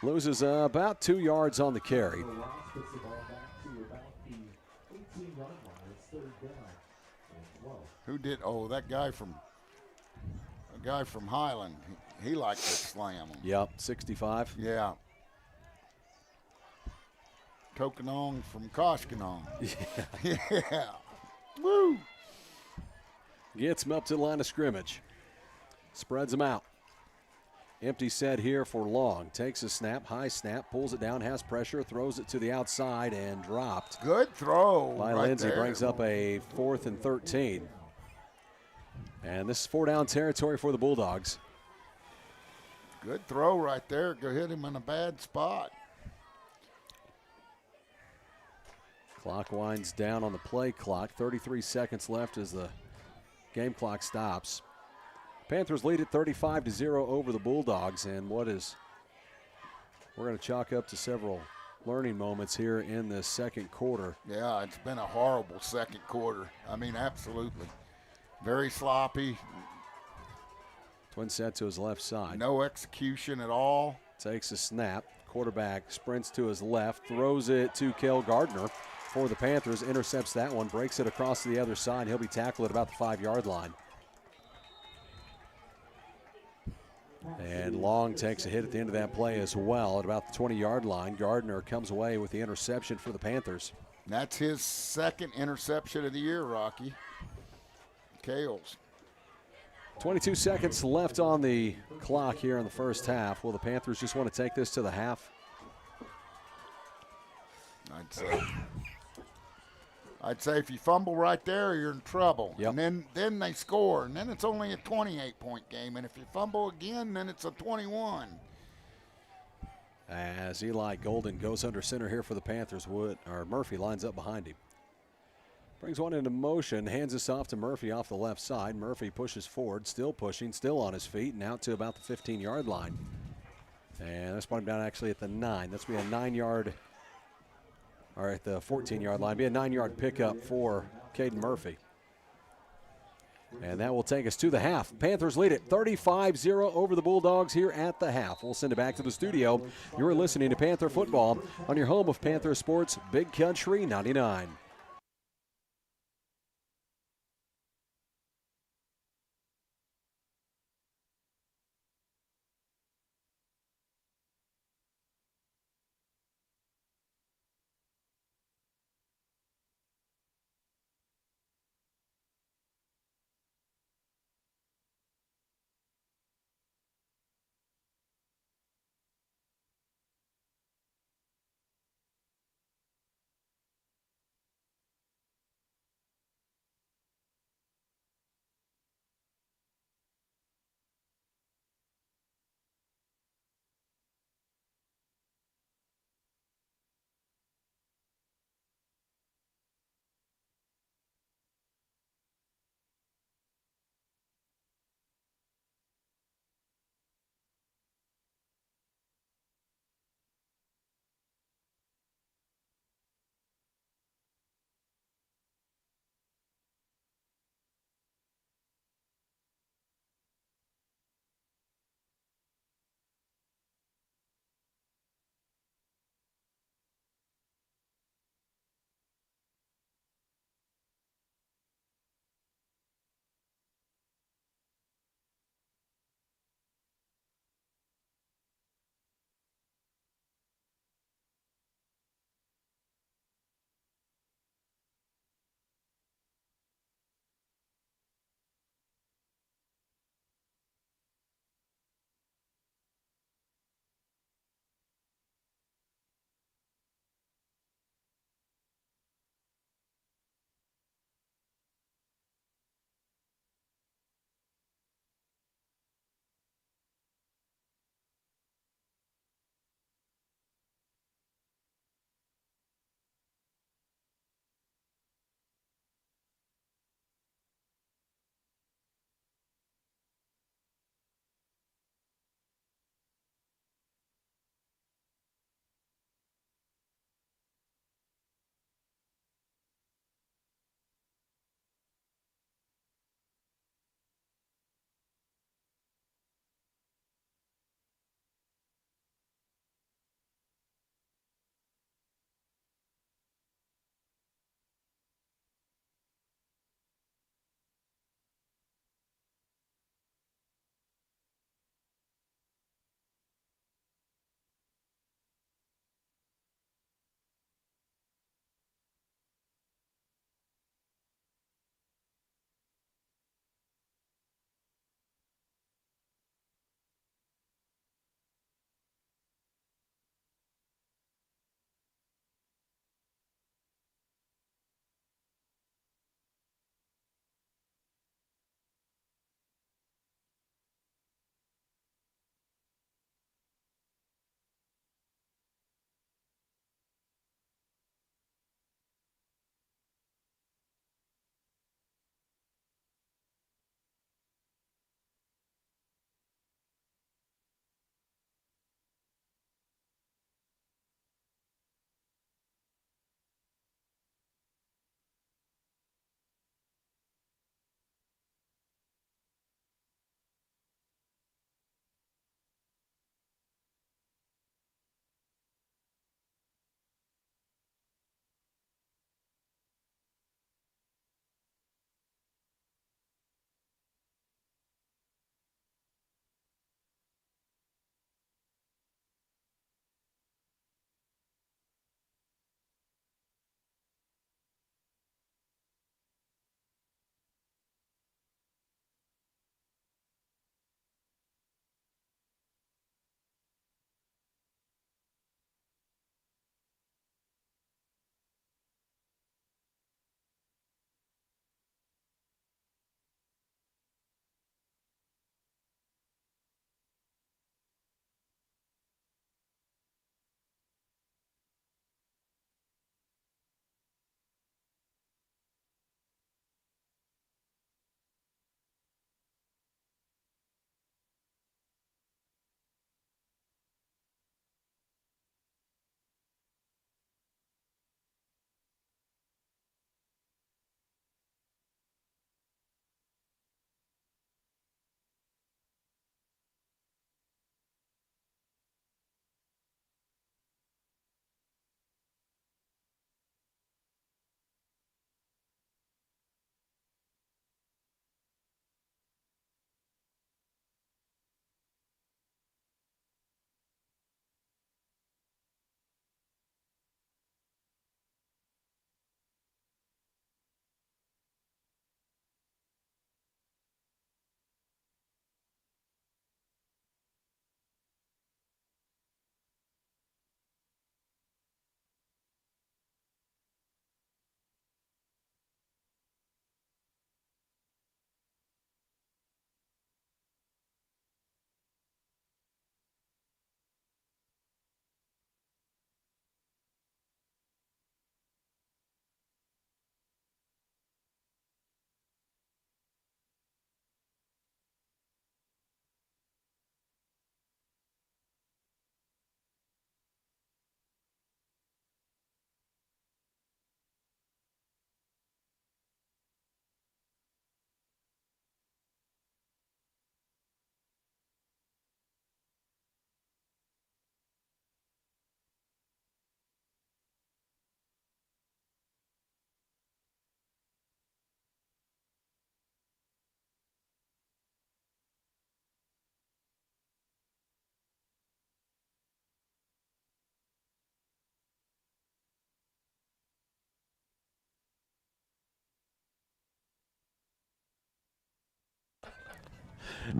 Loses about 2 yards on the carry. Who did? Oh, that guy from Highland. He liked to slam him. Yep, 65. Yeah. Tokenong from Koshkonong. Yeah. Woo. Gets him up to the line of scrimmage. Spreads him out. Empty set here for Long. Takes a snap, high snap, pulls it down, has pressure, throws it to the outside and dropped. Good throw. By right Lindsey. there. Brings up a 4th and 13. And this is 4-down territory for the Bulldogs. Good throw right there. Go hit him in a bad spot. Clock winds down on the play clock. 33 seconds left as the game clock stops. Panthers lead at 35-0 over the Bulldogs, and we're going to chalk up to several learning moments here in the second quarter. Yeah, it's been a horrible second quarter. I mean, absolutely. Very sloppy. Twin set to his left side. No execution at all. Takes a snap. Quarterback sprints to his left, throws it to Cale Gardner for the Panthers, intercepts that one, breaks it across to the other side. He'll be tackled at about the 5-yard line. And Long takes a hit at the end of that play as well at about the 20-yard line. Gardner comes away with the interception for the Panthers. That's his second interception of the year, Rocky. Cale's. 22 seconds left on the clock here in the first half. Will the Panthers just want to take this to the half? I'd say if you fumble right there, you're in trouble. Yep. And then they score, and then it's only a 28-point game. And if you fumble again, then it's a 21. As Eli Golden goes under center here for the Panthers, Murphy lines up behind him. Brings one into motion, hands this off to Murphy off the left side. Murphy pushes forward, still pushing, still on his feet, and out to about the 15-yard line. And that's brought him down actually at the 9. That's be a 9-yard, or at the 14-yard line, be a 9-yard pickup for Caden Murphy. And that will take us to the half. Panthers lead it 35-0 over the Bulldogs here at the half. We'll send it back to the studio. You're listening to Panther Football on your home of Panther Sports, Big Country 99.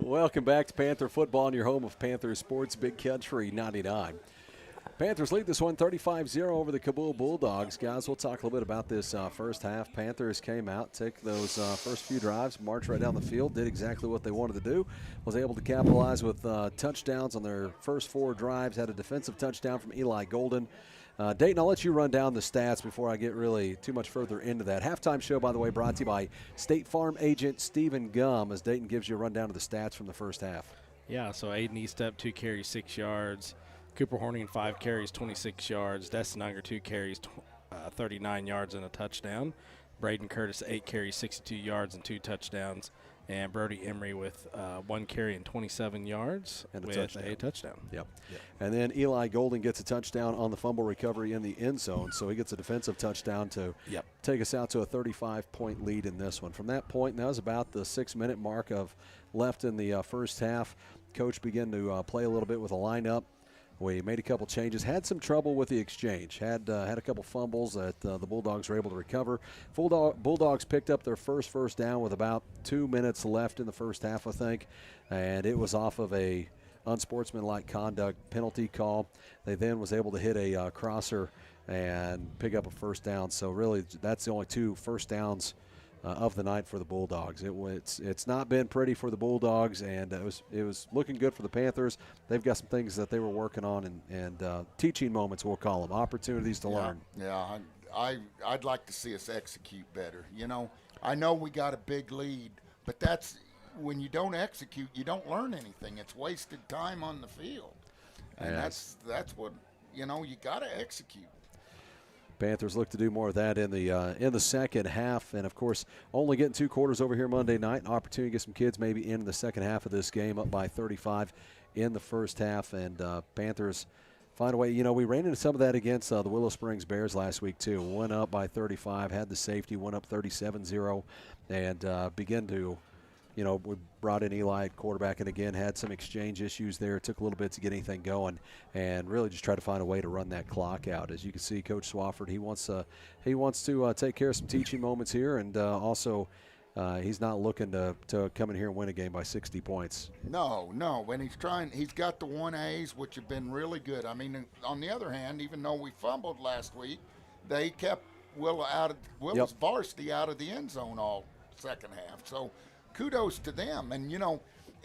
Welcome back to Panther football in your home of Panther Sports, Big Country 99. Panthers lead this one 35-0 over the Cabool Bulldogs. Guys, we'll talk a little bit about this first half. Panthers came out, took those first few drives, marched right down the field, did exactly what they wanted to do, was able to capitalize with touchdowns on their first 4 drives, had a defensive touchdown from Eli Golden. Dayton, I'll let you run down the stats before I get really too much further into that. Halftime show, by the way, brought to you by State Farm agent Stephen Gum, as Dayton gives you a rundown of the stats from the first half. Yeah, so Aiden Eastep, 2 carries, 6 yards. Cooper Horning, 5 carries, 26 yards. Destin Unger, 2 carries, 39 yards and a touchdown. Braden Curtis, 8 carries, 62 yards and 2 touchdowns. And Brody Emery with 1 carry and 27 yards And with a touchdown. Yep. And then Eli Golden gets a touchdown on the fumble recovery in the end zone, so he gets a defensive touchdown to take us out to a 35-point lead in this one. From that point, and that was about the 6-minute mark of left in the first half, Coach began to play a little bit with a lineup. We made a couple changes, had some trouble with the exchange, had a couple fumbles that the Bulldogs were able to recover. Bulldogs picked up their first down with about 2 minutes left in the first half, I think, and it was off of a unsportsmanlike conduct penalty call. They then was able to hit a crosser and pick up a first down. So really, that's the only 2 first downs of the night for the Bulldogs. It's not been pretty for the Bulldogs, and it was looking good for the Panthers. They've got some things that they were working on and teaching moments, we'll call them, opportunities to learn. Yeah, I'd like to see us execute better. You know, I know we got a big lead, but that's when you don't execute, you don't learn anything. It's wasted time on the field, and Yes. that's what you got to execute. Panthers look to do more of that in the second half, and of course, only getting 2 quarters over here Monday night. An opportunity to get some kids maybe in the second half of this game, up by 35 in the first half, and Panthers find a way. You know, we ran into some of that against the Willow Springs Bears last week too. Went up by 35, had the safety, went up 37-0, and began to. You know, we brought in Eli at quarterback, and again had some exchange issues there. It took a little bit to get anything going, and really just try to find a way to run that clock out. As you can see, Coach Swafford, he wants to take care of some teaching moments here, and also he's not looking to come in here and win a game by 60 points. No. When he's got the 1As, which have been really good. I mean, on the other hand, even though we fumbled last week, they kept Willow's varsity out of the end zone all second half. So kudos to them. And,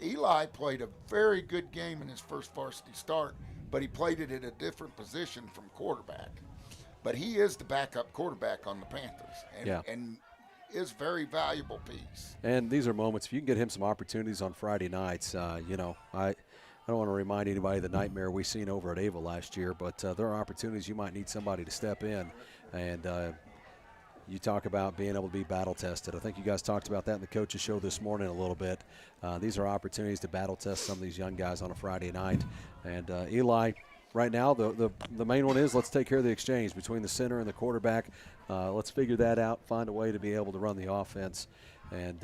Eli played a very good game in his first varsity start, but he played it at a different position from quarterback. But he is the backup quarterback on the Panthers, and is a very valuable piece. And these are moments, if you can get him some opportunities on Friday nights, I don't want to remind anybody of the nightmare we seen over at Ava last year, but there are opportunities you might need somebody to step in. And you talk about being able to be battle tested. I think you guys talked about that in the coaches show this morning a little bit. These are opportunities to battle test some of these young guys on a Friday night. And Eli, right now, the main one is let's take care of the exchange between the center and the quarterback. Let's figure that out, find a way to be able to run the offense. And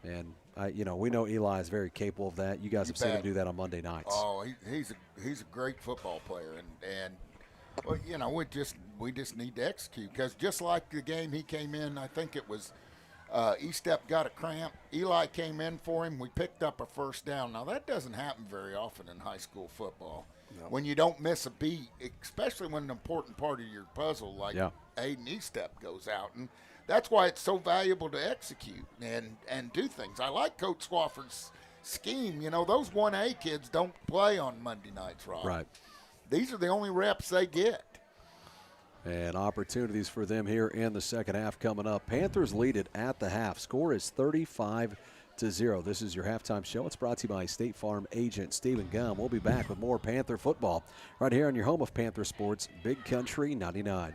we know Eli is very capable of that. You guys have seen him do that on Monday nights. Oh, he's a great football player, and well, we just need to execute, because just like the game he came in, I think it was Estep got a cramp. Eli came in for him. We picked up a first down. Now that doesn't happen very often in high school football. No. When you don't miss a beat, especially when an important part of your puzzle like Aiden Estep goes out, and that's why it's so valuable to execute and do things. I like Coach Swafford's scheme. Those 1A kids don't play on Monday nights, Rob. Right. These are the only reps they get. And opportunities for them here in the second half coming up. Panthers lead it at the half. Score is 35-0. This is your halftime show. It's brought to you by State Farm agent Stephen Gum. We'll be back with more Panther football right here on your home of Panther Sports, Big Country 99.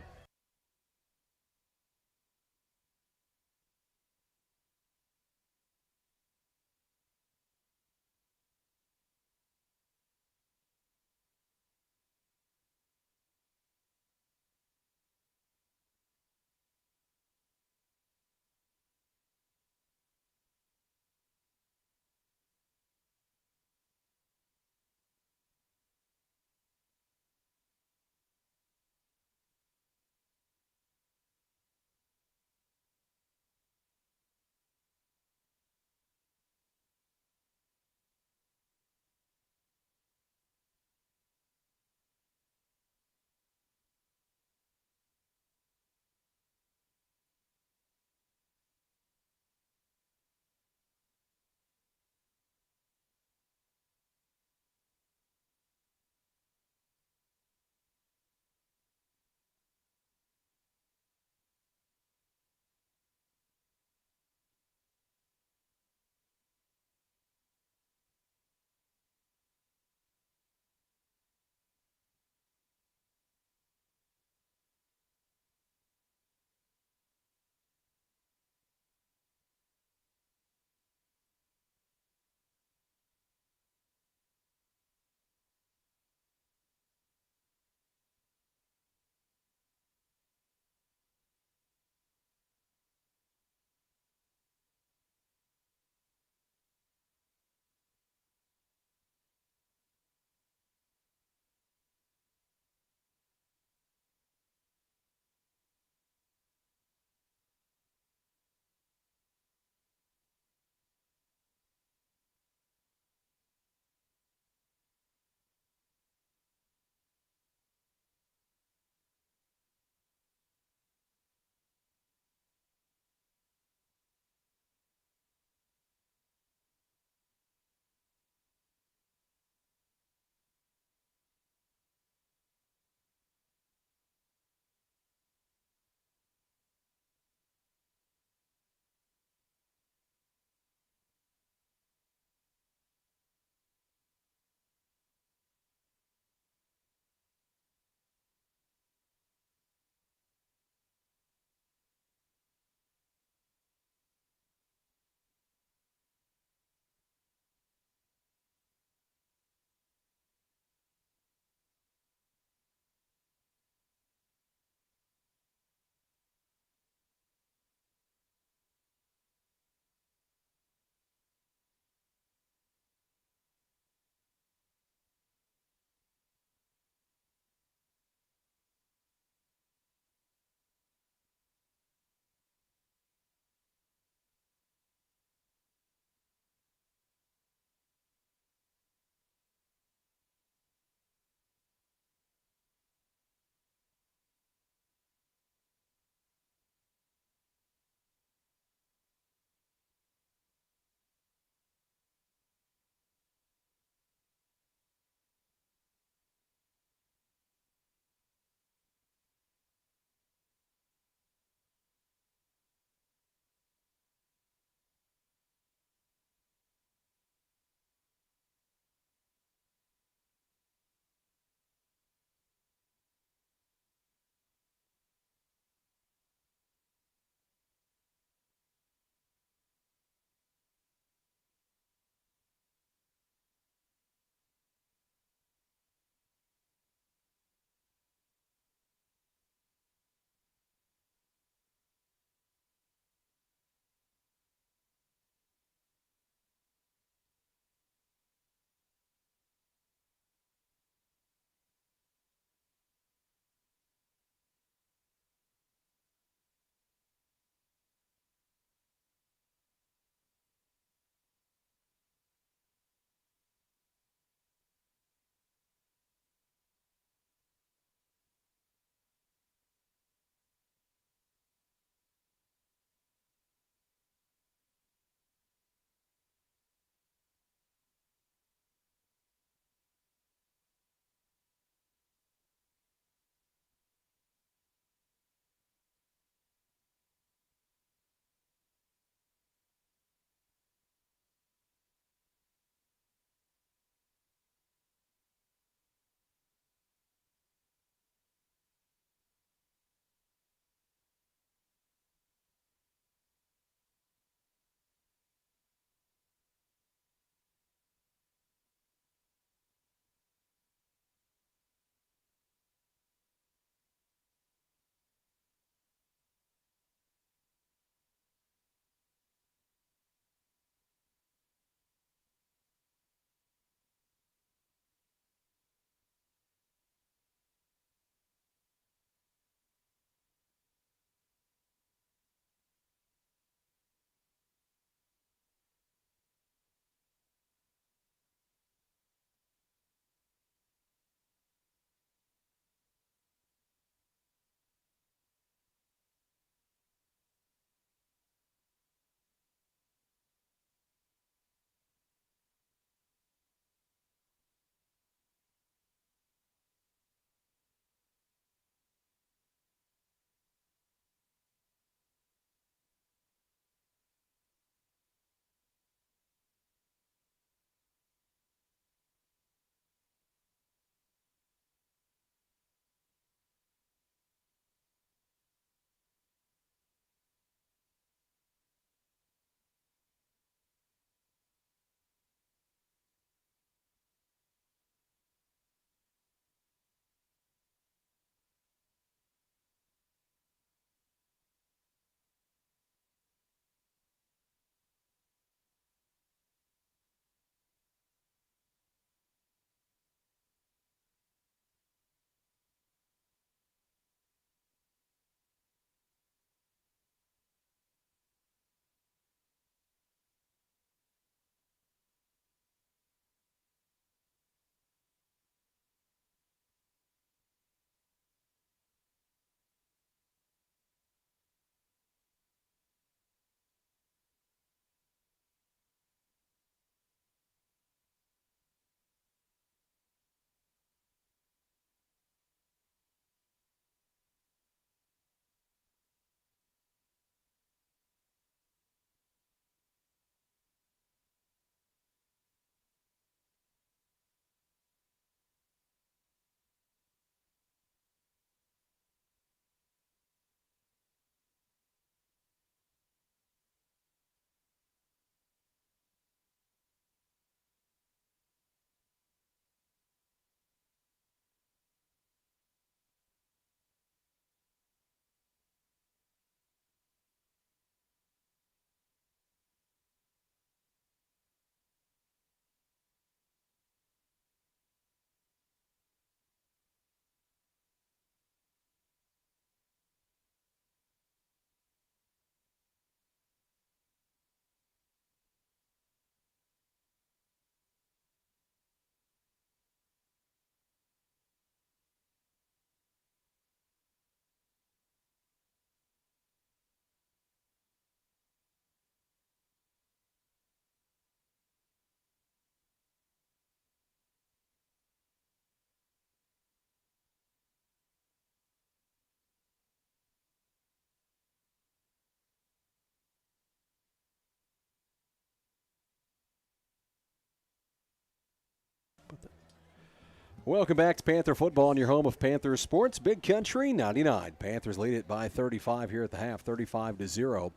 Welcome back to Panther football on your home of Panther sports, Big Country 99. Panthers lead it by 35 here at the half, 35-0.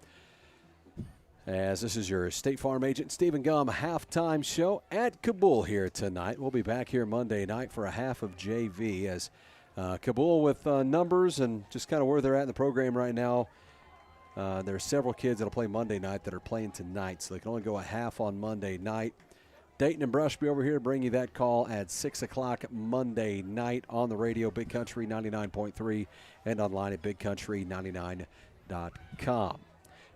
As this is your State Farm agent Stephen Gum halftime show at Cabool here tonight. We'll be back here Monday night for a half of JV as Cabool with numbers and just kind of where they're at in the program right now. There are several kids that will play Monday night that are playing tonight, so they can only go a half on Monday night. Dayton and Brushby over here bring you that call at 6 o'clock Monday night on the radio, Big Country 99.3, and online at bigcountry99.com.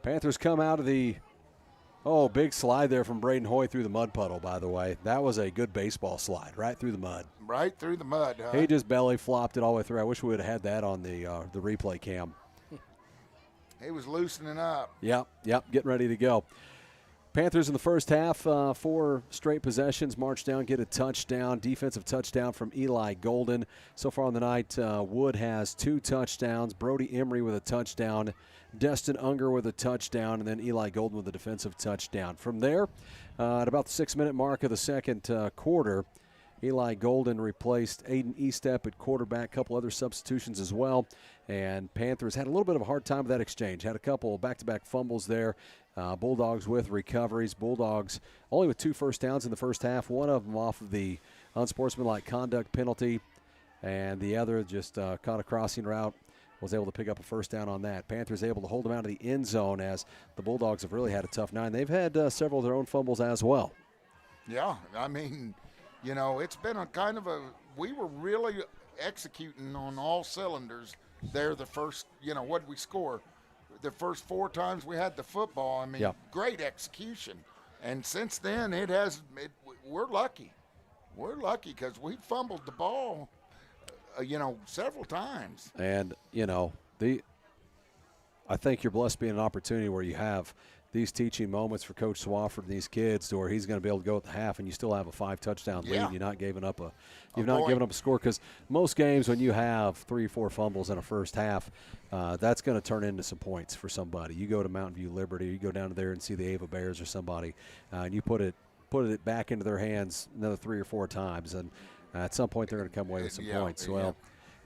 Panthers come out of the, big slide there from Braden Hoy through the mud puddle, by the way. That was a good baseball slide, right through the mud. Right through the mud, huh? He just belly flopped it all the way through. I wish we would have had that on the replay cam. He was loosening up. Yep, getting ready to go. Panthers in the first half, 4 straight possessions, march down, get a touchdown, defensive touchdown from Eli Golden. So far on the night, Wood has 2 touchdowns, Brody Emery with a touchdown, Destin Unger with a touchdown, and then Eli Golden with a defensive touchdown. From there, at about the 6-minute mark of the second quarter, Eli Golden replaced Aiden Estep at quarterback, a couple other substitutions as well. And Panthers had a little bit of a hard time with that exchange. Had a couple back-to-back fumbles there. Bulldogs with recoveries. Bulldogs only with 2 first downs in the first half, one of them off of the unsportsmanlike conduct penalty, and the other just caught a crossing route, was able to pick up a first down on that. Panthers able to hold them out of the end zone as the Bulldogs have really had a tough night. They've had several of their own fumbles as well. Yeah, I mean, it's been a kind of a – we were really executing on all cylinders there the first – what did we score? The first 4 times we had the football. I mean, Great execution. And since then, we're lucky. We're lucky because we fumbled the ball, several times. And, I think you're blessed being an opportunity where you have these teaching moments for Coach Swafford and these kids to where he's going to be able to go at the half and you still have a 5-touchdown lead. You're not giving up a score, because most games when you have 3 or 4 fumbles in a first half, that's going to turn into some points for somebody. You go to Mountain View Liberty, you go down there and see the Ava Bears or somebody, and you put it back into their hands another 3 or 4 times, and at some point they're going to come away with some points. Well,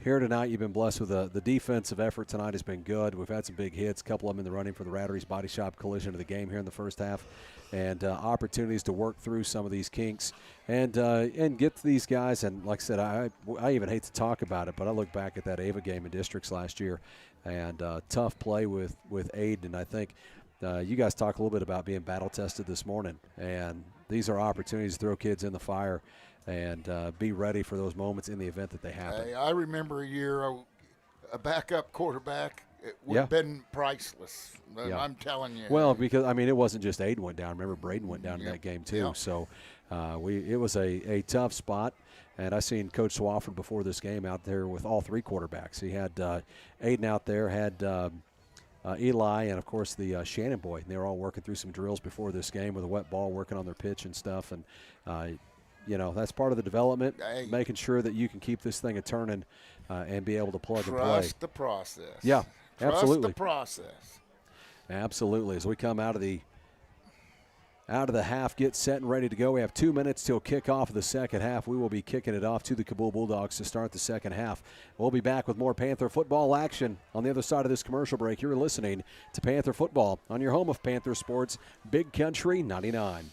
here tonight, you've been blessed with the defensive effort tonight has been good. We've had some big hits, a couple of them in the running for the Rattery's Body Shop collision of the game here in the first half, and opportunities to work through some of these kinks and get to these guys. And like I said, I even hate to talk about it, but I look back at that Ava game in districts last year, and tough play with Aiden. And I think you guys talk a little bit about being battle-tested this morning, and these are opportunities to throw kids in the fire and be ready for those moments in the event that they happen. Hey, I remember a year a backup quarterback would have been priceless. I'm telling you. Well, because, it wasn't just Aiden went down. Remember, Braden went down in that game too. Yep. So it was a tough spot. And I seen Coach Swafford before this game out there with all 3 quarterbacks. He had Aiden out there, had Eli, and, of course, the Shannon boy. And they were all working through some drills before this game with a wet ball, working on their pitch and stuff. And that's part of the development, making sure that you can keep this thing a-turning and be able to plug and play. Trust the process. Yeah, absolutely. Trust the process. Absolutely. As we come out of the half, get set and ready to go. We have 2 minutes till kickoff of the second half. We will be kicking it off to the Cabool Bulldogs to start the second half. We'll be back with more Panther football action on the other side of this commercial break. You're listening to Panther football on your home of Panther sports, Big Country 99.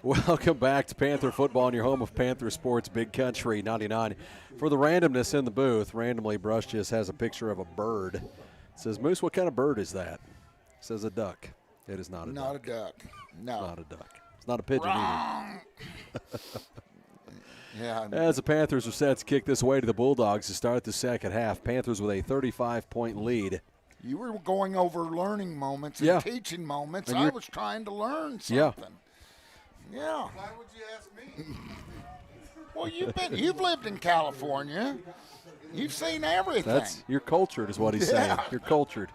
Welcome back to Panther Football on your home of Panther Sports, Big Country 99. For the randomness in the booth, Randomly Brush just has a picture of a bird. It says, Moose, what kind of bird is that? It says a duck. It is not a duck. Not a duck. No. Not a duck. It's not a pigeon either. Yeah. As the Panthers are set to kick this away to the Bulldogs to start the second half, Panthers with a 35-point lead. You were going over learning moments and Yeah. teaching moments. And I you're- was trying to learn Yeah. something. Yeah. Why would you ask me? Well, you've lived in California. You've seen everything. You're cultured is what he's saying. Yeah. You're cultured.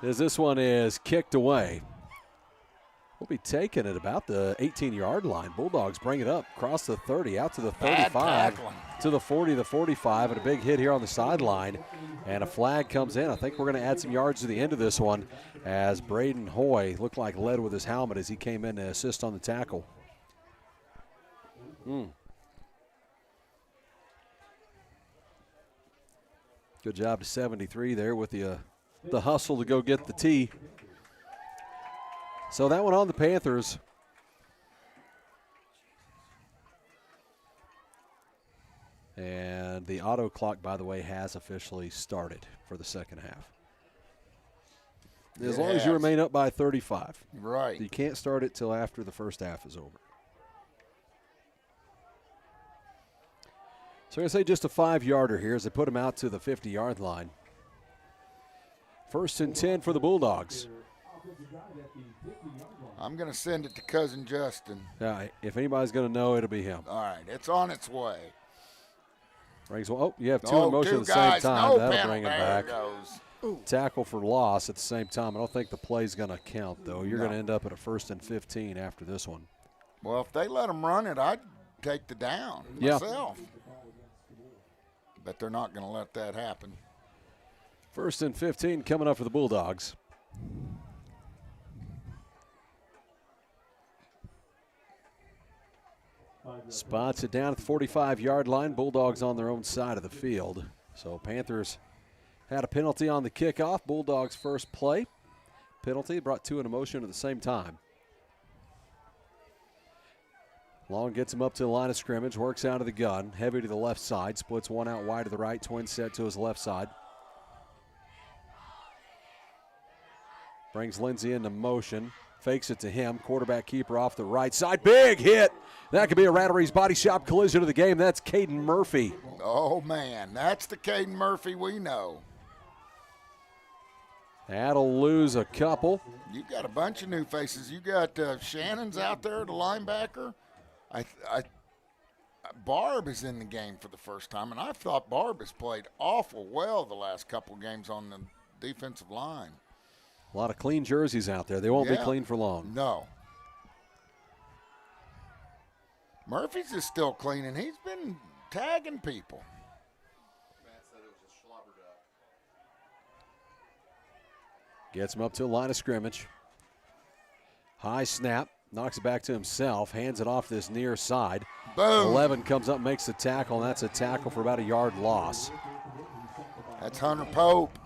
As this one is kicked away. We'll be taken at about the 18-yard line. Bulldogs bring it up, cross the 30, out to the Bad 35, tackling. to the 40, the 45, and a big hit here on the sideline. And a flag comes in. I think we're going to add some yards to the end of this one as Braden Hoy looked like led with his helmet as he came in to assist on the tackle. Good job to 73 there with the hustle to go get the tee. So that one on the Panthers. And the auto clock, by the way, has officially started for the second half. As long as you has. remain up by 35. Right. You can't start it till after the first half is over. So I'm going to say just a 5-yarder here as they put him out to the 50-yard line. 1st and 10 for the Bulldogs. I'm going to send it to Cousin Justin. If anybody's going to know, it'll be him. All right. It's on its way. Brings one. Oh, you have two in motion two at the guys. same time. No That'll penalty. bring him There back. it goes. Tackle for loss at the same time. I don't think the play's going to count, though. You're No. going to end up at a 1st and 15 after this one. Well, if they let them run it, I'd take the down myself. But they're not going to let that happen. 1st and 15 coming up for the Bulldogs. Spots it down at the 45-yard line. Bulldogs on their own side of the field. So Panthers had a penalty on the kickoff. Bulldogs' first play. Penalty brought two into motion at the same time. Long gets him up to the line of scrimmage, works out of the gun, heavy to the left side, splits one out wide to the right, twin set to his left side. Brings Lindsey into motion, fakes it to him, quarterback keeper off the right side, big hit. That could be a Rattery's Body Shop collision of the game. That's Caden Murphy. Oh, man, that's the Caden Murphy we know. That'll lose a couple. You got a bunch of new faces. You got Shannon's out there, the linebacker. Barb is in the game for the first time, and I thought Barb has played awful well the last couple games on the defensive line. A lot of clean jerseys out there. They won't be Yeah. clean for long. No. Murphy's is still clean, and he's been tagging people. Matt said it was just slobbered up. Gets him up to the line of scrimmage. High snap. Knocks it back to himself. Hands it off this near side. Boom. 11 comes up, makes the tackle, and that's a tackle for about a yard loss. That's Hunter Pope.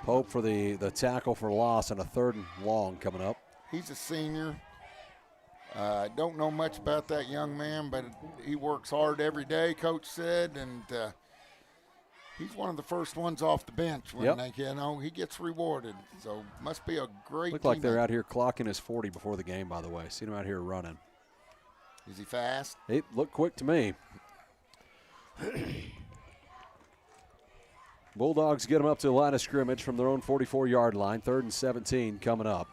Pope for the tackle for loss and a 3rd and long coming up. He's a senior. Don't know much about that young man, but he works hard every day, Coach said, and he's one of the first ones off the bench when he gets rewarded. So must be a great Looked like teammate. they're out here clocking his 40 before the game, by the way. Seen him out here running. Is he fast? He looked quick to me. Bulldogs get him up to the line of scrimmage from their own 44-yard line. 3rd and 17 coming up.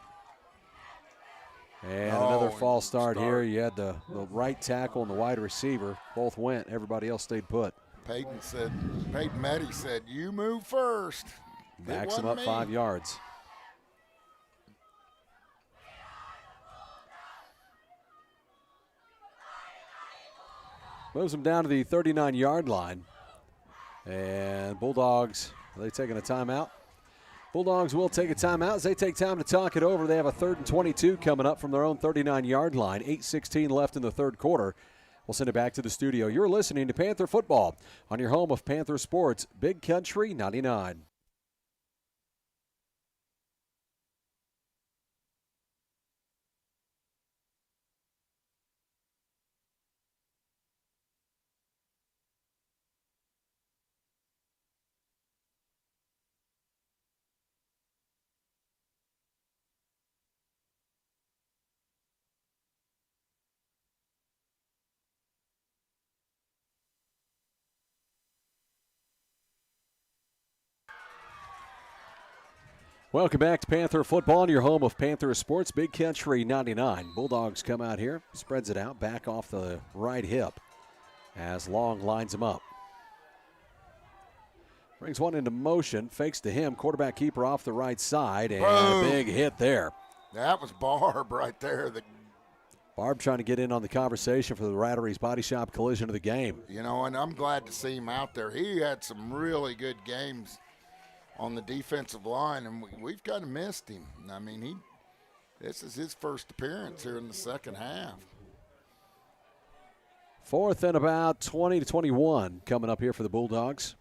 And another false start here. You had the right tackle and the wide receiver. Both went. Everybody else stayed put. Peyton Meddy said, "You move first." Backs him up 5 yards. Moves him down to the 39-yard line. And Bulldogs, are they taking a timeout? Bulldogs will take a timeout as they take time to talk it over. They have a 3rd and 22 coming up from their own 39-yard line. 8:16 left in the third quarter. We'll send it back to the studio. You're listening to Panther Football on your home of Panther Sports, Big Country 99. Welcome back to Panther Football, your home of Panther Sports, Big Country 99. Bulldogs come out here, spreads it out, back off the right hip as Long lines him up. Brings one into motion, fakes to him, quarterback keeper off the right side, and Boom. a big hit there. That was Barb right there. Barb trying to get in on the conversation for the Rattery's Body Shop collision of the game. You know, and I'm glad to see him out there. He had some really good games on the defensive line, and we've kind of missed him. I mean, this is his first appearance here in the second half. 4th and about 20 to 21 coming up here for the Bulldogs.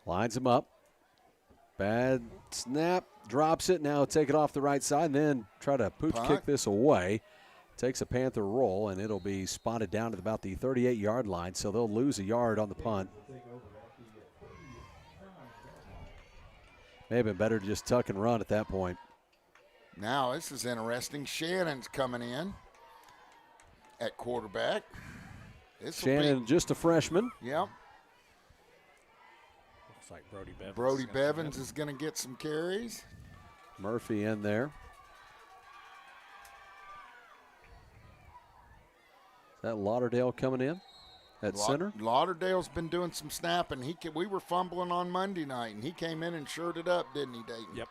Lines him up. Bad snap, drops it. Now take it off the right side and then try to pooch kick this away. Takes a Panther roll, and it'll be spotted down at about the 38-yard line, so they'll lose a yard on the punt. May have been better to just tuck and run at that point. Now, this is interesting. Shannon's coming in at quarterback. Shannon, just a freshman. Yep. Looks like Brody Bevins. Brody Bevins is going to get some carries. Murphy in there. Is that Lauderdale coming in at center? Lauderdale's been doing some snapping. We were fumbling on Monday night, and he came in and shored it up, didn't he, Dayton? Yep.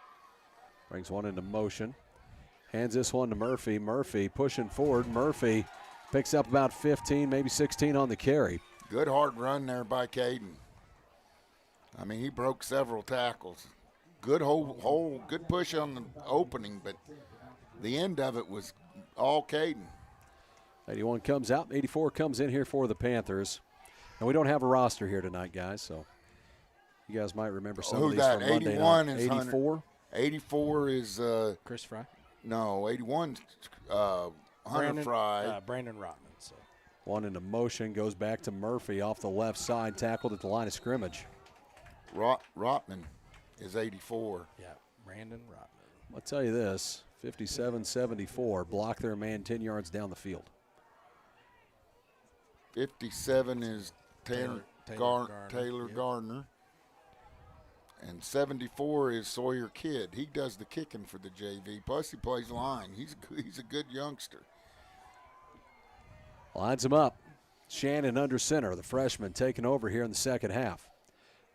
Brings one into motion. Hands this one to Murphy. Murphy pushing forward. Murphy picks up about 15, maybe 16 on the carry. Good hard run there by Caden. I mean, he broke several tackles. Good good push on the opening, but the end of it was all Caden. 81 comes out. 84 comes in here for the Panthers. And we don't have a roster here tonight, guys, so you guys might remember some of these from Monday 81 night. is 84. 84 is Chris Fry. no, 81 Hunter Fry. Brandon Rotman. So. One into motion, goes back to Murphy off the left side, tackled at the line of scrimmage. Rotman is 84. Yeah, Brandon Rotman. I'll tell you this, 57-74, block their man 10 yards down the field. 57 is Taylor Gardner. Gardner. And 74 is Sawyer Kidd. He does the kicking for the JV. Plus, he plays line. He's a good youngster. Lines him up. Shannon under center, the freshman taking over here in the second half.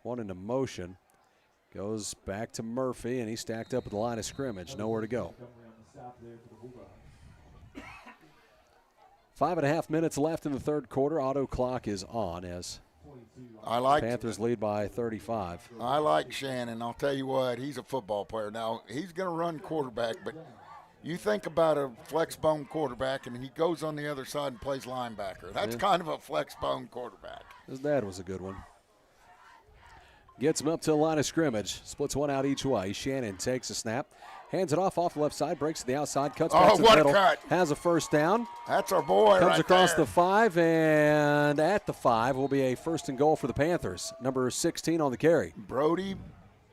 One into motion. Goes back to Murphy, and he's stacked up at the line of scrimmage. Nowhere to go. 5.5 minutes left in the third quarter. Auto clock is on as Panthers lead by 35. I like Shannon. I'll tell you what, he's a football player. Now, he's going to run quarterback, but you think about a flex bone quarterback, and he goes on the other side and plays linebacker. That's kind of a flex bone quarterback. His dad was a good one. Gets him up to the line of scrimmage. Splits one out each way. Shannon takes a snap. Hands it off the left side. Breaks to the outside. Cuts back to the middle. Cut. Has a first down. That's our boy Comes right across there. the 5, and at the 5 will be a first and goal for the Panthers. Number 16 on the carry. Brody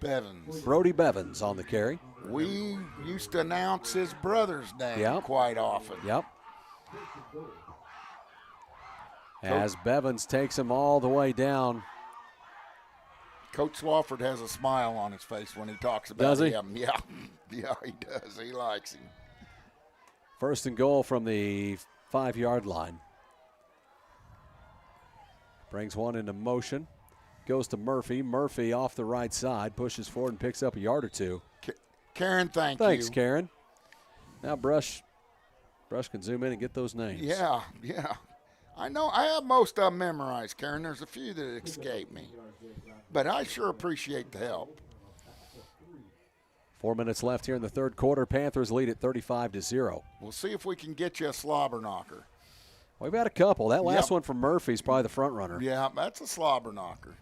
Bevins. Brody Bevins on the carry. We used to announce his brother's name quite often. Yep. As Bevins takes him all the way down. Coach Swafford has a smile on his face when he talks about Does he? him. Yeah, yeah, he does. He likes him. First and goal from the 5-yard line. Brings one into motion. Goes to Murphy. Murphy off the right side. Pushes forward and picks up a yard or two. Karen, thanks you. Karen. Now Brush can zoom in and get those names. Yeah. I know. I have most of them memorized, Karen. There's a few that escape me. But I sure appreciate the help. 4 minutes left here in the third quarter. Panthers lead at 35-0. We'll see if we can get you a slobber knocker. We've got a couple. That last one from Murphy's probably the front runner. Yeah, that's a slobber knocker.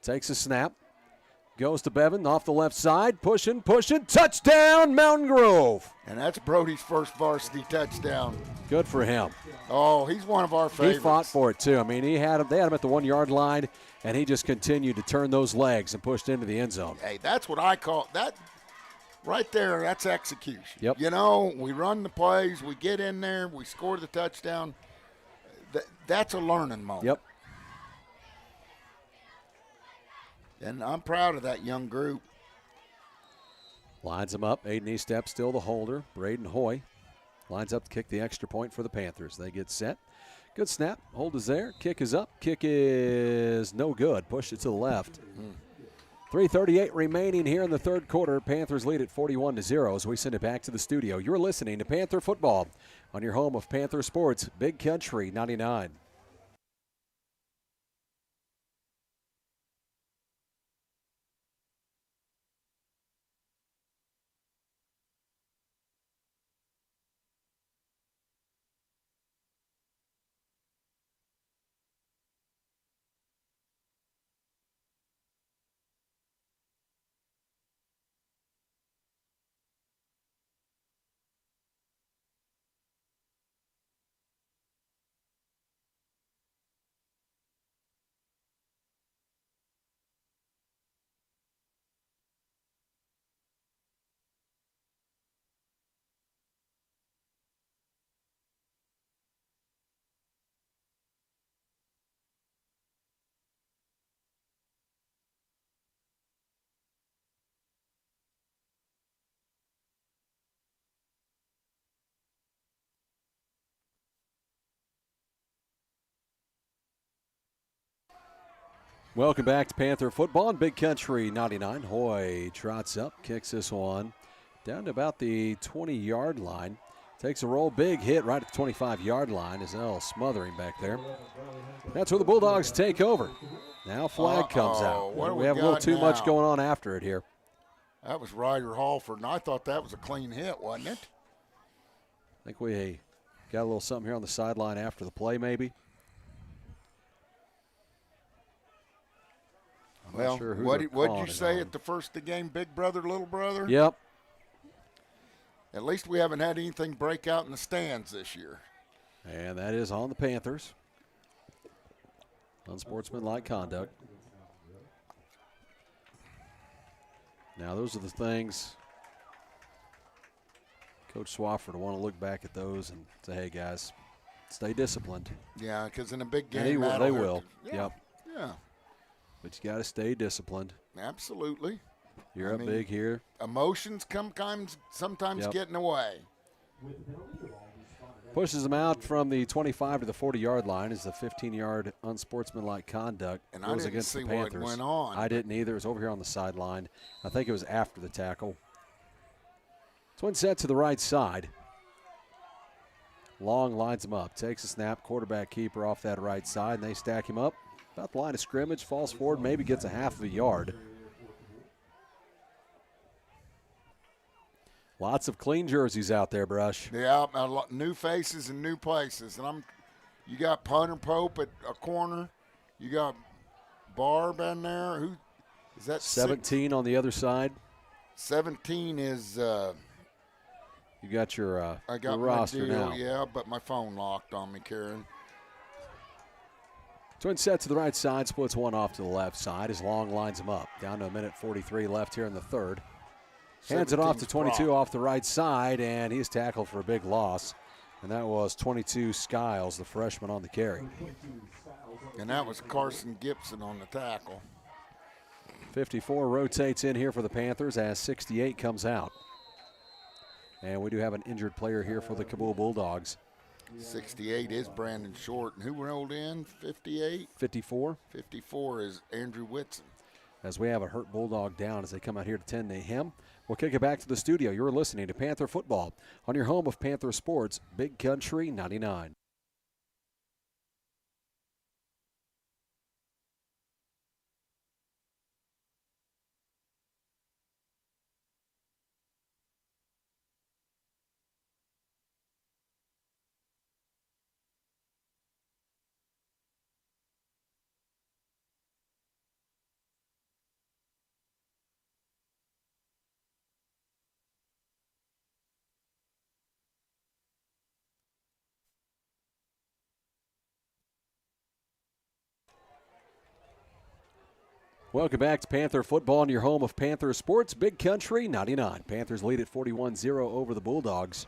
Takes a snap. Goes to Bevan off the left side. Pushing. Touchdown, Mountain Grove. And that's Brody's first varsity touchdown. Good for him. Oh, he's one of our favorites. He fought for it, too. I mean, they had him at the 1-yard line, and he just continued to turn those legs and pushed into the end zone. Hey, that's what I call that right there. That's execution. Yep. You know, we run the plays, we get in there, we score the touchdown. That's a learning moment. Yep. And I'm proud of that young group. Lines him up. Aiden Estep still the holder. Braden Hoy lines up to kick the extra point for the Panthers. They get set. Good snap. Hold is there. Kick is up. Kick is no good. Pushed it to the left. 3:38 remaining here in the third quarter. Panthers lead at 41-0 as we send it back to the studio. You're listening to Panther Football on your home of Panther Sports, Big Country 99. Welcome back to Panther Football on Big Country 99. Hoy trots up, kicks this one down to about the 20-yard line. Takes a roll, big hit right at the 25-yard line. Is L smothering back there. That's where the Bulldogs take over. Now flag comes out. What do We have a little too much now? going on after it here. That was Ryder Halford, and I thought that was a clean hit, wasn't it? I think we got a little something here on the sideline after the play, maybe. I'm Well, not sure who what'd they're you calling it say on. at the first of the game, big brother, little brother? Yep. At least we haven't had anything break out in the stands this year. And that is on the Panthers. Unsportsmanlike conduct. Now, those are the things Coach Swafford will want to look back at those and say, hey, guys, stay disciplined. Yeah, because in a big And game, they that'll hurt will. you. Yeah, Yep. yeah, But you got to stay disciplined. absolutely. You're I up mean, big here. Emotions sometimes Yep. get in the way. Pushes them out from the 25 to the 40-yard line is the 15-yard unsportsmanlike conduct. And goes I didn't against see the what Panthers. went on. I didn't either. It was over here on the sideline. I think it was after the tackle. Twin set to the right side. Long lines him up. Takes a snap. Quarterback keeper off that right side, and they stack him up. About the line of scrimmage. Falls forward. Maybe gets a half of a yard. Lots of clean jerseys out there, Brush. Yeah, new faces and new places. And you got Punter Pope at a corner. You got Barb in there. Who is that? 17 on the other side. 17 is. You got your, I your got my roster deal. now. Yeah, but my phone locked on me, Karen. Twin set to the right side, splits one off to the left side. His long lines him up. Down to a minute 43 left here in the third. Hands it off to 22 off the right side, and he's tackled for a big loss. And that was 22 Skiles, the freshman on the carry. And that was Carson Gibson on the tackle. 54 rotates in here for the Panthers as 68 comes out. And we do have an injured player here for the Cabool Bulldogs. 68 is Brandon Short. And who rolled in? 58? 54. 54 is Andrew Whitson. As we have a hurt Bulldog down as they come out here to tend to him. We'll kick it back to the studio. You're listening to Panther Football on your home of Panther Sports, Big Country 99. Welcome back to Panther Football on your home of Panther Sports, Big Country 99. Panthers lead at 41-0 over the Bulldogs.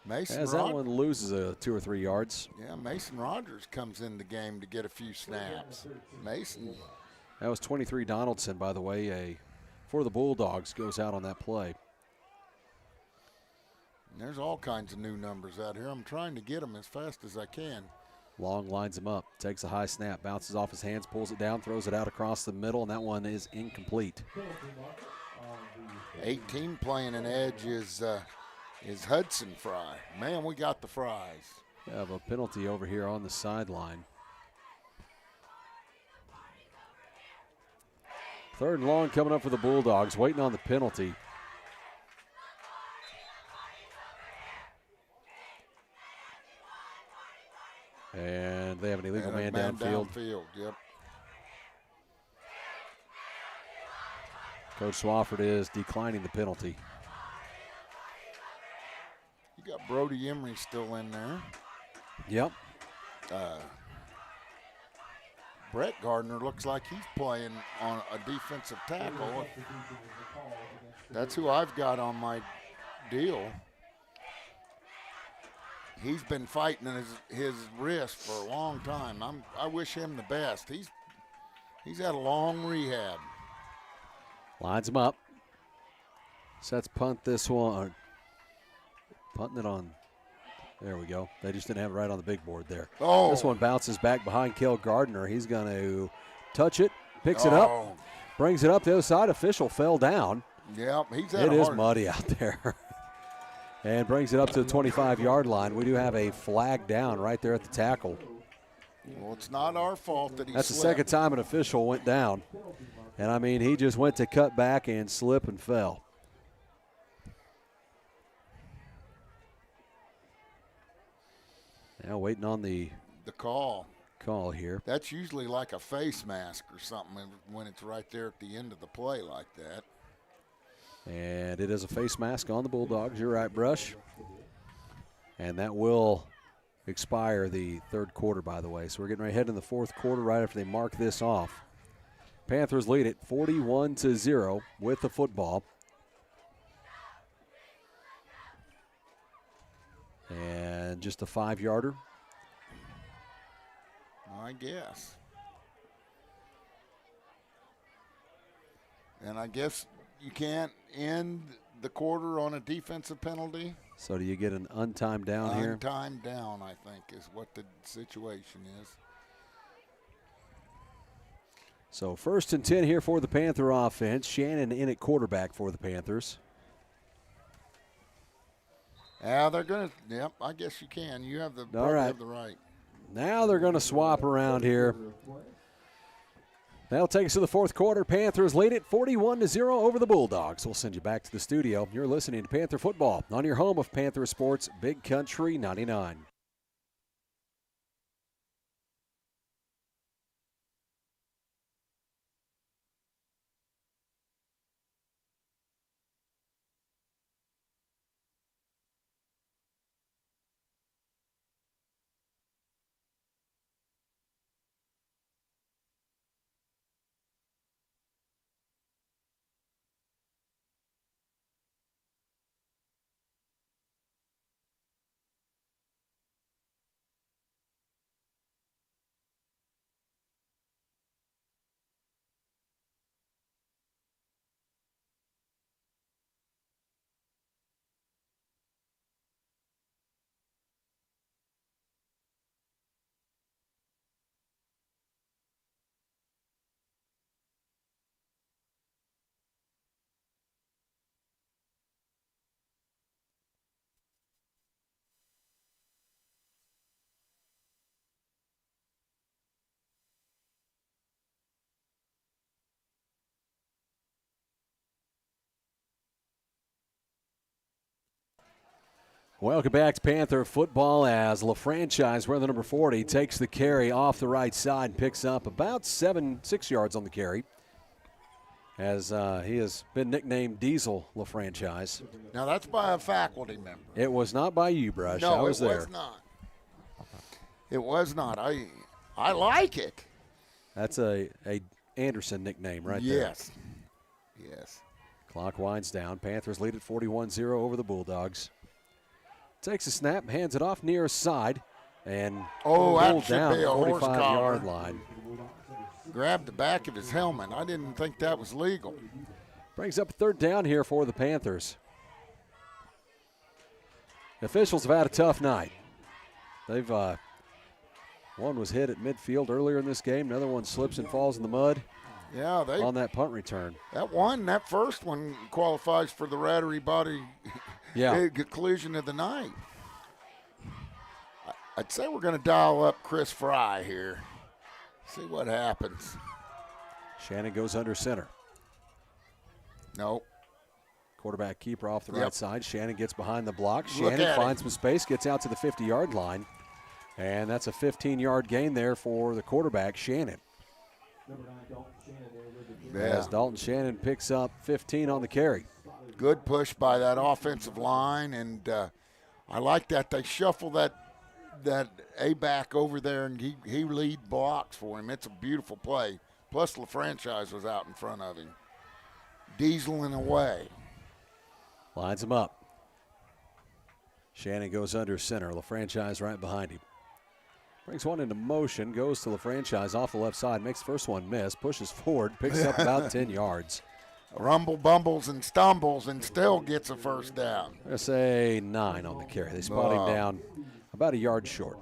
Mason As that one loses 2 or 3 yards. Yeah, Mason Rogers comes in the game to get a few snaps. Mason That was 23 Donaldson, by the way, for the Bulldogs, goes out on that play. And there's all kinds of new numbers out here. I'm trying to get them as fast as I can. Long lines him up, takes a high snap, bounces off his hands, pulls it down, throws it out across the middle, and that one is incomplete. 18 playing an edge is Hudson Fry. Man, we got the Fries. We have a penalty over here on the sideline. 3rd and long coming up for the Bulldogs, waiting on the penalty. And they have an illegal man downfield. Yep. Coach Swafford is declining the penalty. You got Brody Emery still in there. Yep. Brett Gardner looks like he's playing on a defensive tackle. That's who I've got on my deal. He's been fighting his wrist for a long time. I wish him the best. He's had a long rehab. Lines him up. Sets punt this one. Punting it on. There we go. They just didn't have it right on the big board there. Oh. This one bounces back behind Cale Gardner. He's going to touch it, picks it up, brings it up the other side. Official fell down. Yep, It is muddy out there. And brings it up to the 25-yard line. We do have a flag down right there at the tackle. Well, it's not our fault that he That's slipped. the second time an official went down. And, I mean, he just went to cut back and slip and fell. Now waiting on the call here. That's usually like a face mask or something when it's right there at the end of the play like that. And it is a face mask on the Bulldogs. You're right, Brush. And that will expire the 3rd quarter, by the way. So we're getting right ahead in the 4th quarter right after they mark this off. Panthers lead it 41-0 with the football. And just a 5-yarder. I guess. And I guess you can't end the quarter on a defensive penalty. So do you get an untimed down here? Untimed down, I think, is what the situation is. So 1st and 10 here for the Panther offense. Shannon in at quarterback for the Panthers. Yeah, they're going to, yep, I guess you can. You have the, have the right. Now they're going to swap around here. That'll take us to the 4th quarter. Panthers lead it 41-0 over the Bulldogs. We'll send you back to the studio. You're listening to Panther Football on your home of Panther Sports, Big Country 99. Welcome back to Panther football as LaFranchise, wearing the number 40, takes the carry off the right side and picks up about 6 yards on the carry, as he has been nicknamed Diesel LaFranchise. Now, that's by a faculty member. It was not by you, Brush. No, I was there. Was not. It was not. I like it. That's a Anderson nickname right there. Yes. Yes. Clock winds down. Panthers lead at 41-0 over the Bulldogs. Takes a snap, hands it off near side, and that should down be a horse 45-yard collar. line. grabbed the back of his helmet. I didn't think that was legal. Brings up a third down here for the Panthers. The officials have had a tough night. They've one was hit at midfield earlier in this game. Another one slips and falls in the mud. Yeah, on that punt return. That first one qualifies for the rotary body collision of the night. I'd say we're going to dial up Chris Fry here. See what happens. Shannon goes under center. Nope. Quarterback keeper off the right side. Shannon gets behind the block. Shannon finds some space, gets out to the 50-yard line. And that's a 15-yard gain there for the quarterback, Shannon. As Dalton Shannon picks up 15 on the carry. Good push by that offensive line, and I like that they shuffle that A-back over there, and he lead blocks for him. It's a beautiful play. Plus, LaFranchise was out in front of him, dieseling away. Lines him up. Shannon goes under center. LaFranchise right behind him. Brings one into motion, goes to LaFranchise off the left side, makes the first one miss, pushes forward, picks up about 10 yards. Rumble, bumbles, and stumbles, and still gets a first down. I'm going to say 9 on the carry. They spot him down about a yard short.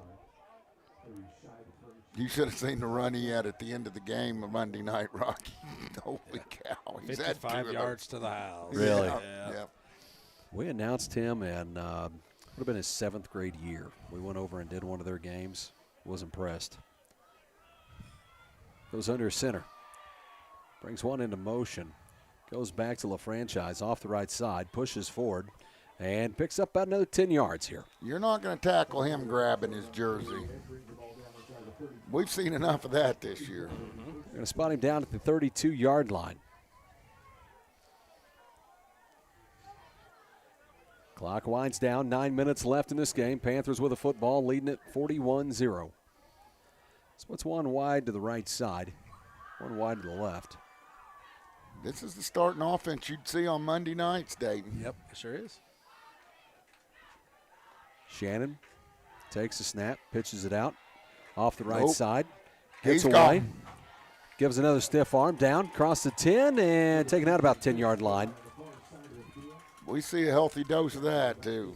You should have seen the run he had at the end of the game of Monday night, Rocky. Holy cow. He's 55 yards to the house. Really? Yeah. We announced him in would have been his 7th grade year. We went over and did one of their games. Was impressed. Goes under center. Brings one into motion. Goes back to LaFranchise off the right side. Pushes forward. And picks up about another 10 yards here. You're not going to tackle him grabbing his jersey. We've seen enough of that this year. They're going to spot him down at the 32-yard line. Clock winds down. 9 minutes left in this game. Panthers with a football, leading it 41-0. Splits one wide to the right side, one wide to the left. This is the starting offense you'd see on Monday nights, Dayton. Yep, it sure is. Shannon takes a snap, pitches it out off the right side. Gets He's away. gone. Gives another stiff arm down, across the 10, and taken out about 10-yard line. We see a healthy dose of that, too.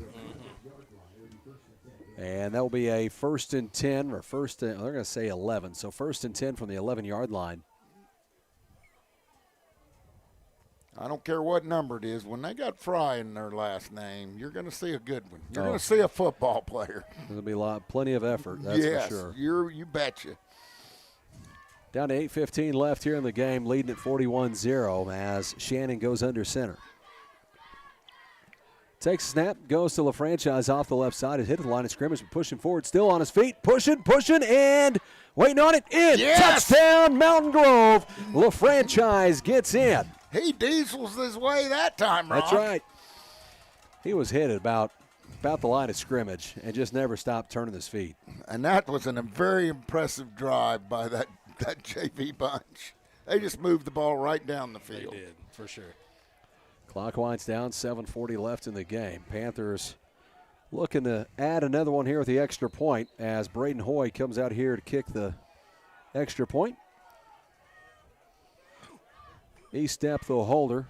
And that will be a 1st and 10, or they're going to say 11. So 1st and 10 from the 11-yard line. I don't care what number it is. When they got Fry in their last name, you're going to see a good one. You're going to see a football player. There'll be plenty of effort, that's for sure. You betcha. Down to 8:15 left here in the game, leading at 41-0 as Shannon goes under center. Takes a snap, goes to LaFranchise off the left side. It hit the line of scrimmage, but pushing forward, still on his feet. Pushing, and waiting on it. In. Yes! Touchdown, Mountain Grove. LaFranchise gets in. He diesels his way that time, Ron. That's right. He was hit at about the line of scrimmage and just never stopped turning his feet. And that was a very impressive drive by that JV bunch. They just moved the ball right down the field. They did, for sure. Clock winds down, 7:40 left in the game. Panthers looking to add another one here with the extra point as Braden Hoy comes out here to kick the extra point. E-step the holder.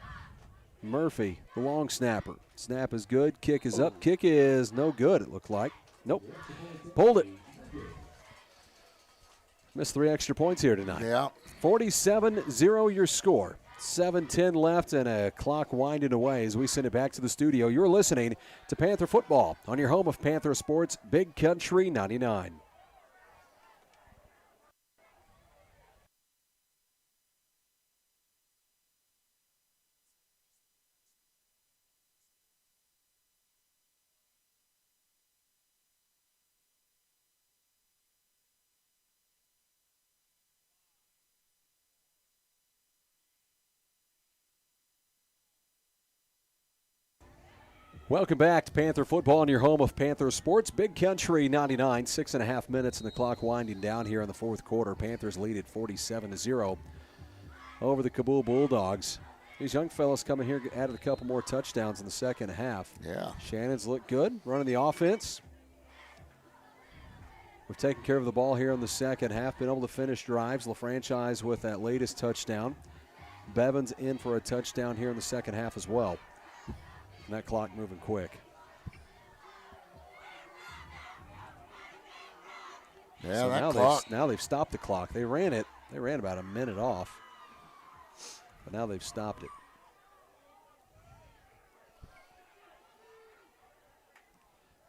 Murphy, the long snapper. Snap is good. Kick is up. Kick is no good, it looked like. Nope. Pulled it. Missed 3 extra points here tonight. Yeah. 47-0 your score. 7:10 left and a clock winding away as we send it back to the studio. You're listening to Panther Football on your home of Panther Sports, Big Country 99. Welcome back to Panther Football on your home of Panther Sports, Big Country 99. 6.5 minutes and the clock winding down here in the fourth quarter. Panthers lead at 47-0 over the Cabool Bulldogs. These young fellas coming here added a couple more touchdowns in the second half. Yeah. Shannon's looked good, running the offense. We've taken care of the ball here in the second half, been able to finish drives. LaFranchise with that latest touchdown. Bevins in for a touchdown here in the second half as well. And that clock moving quick. Yeah, So that now clock. now they've stopped the clock. They ran it. They ran about a minute off. But now they've stopped it.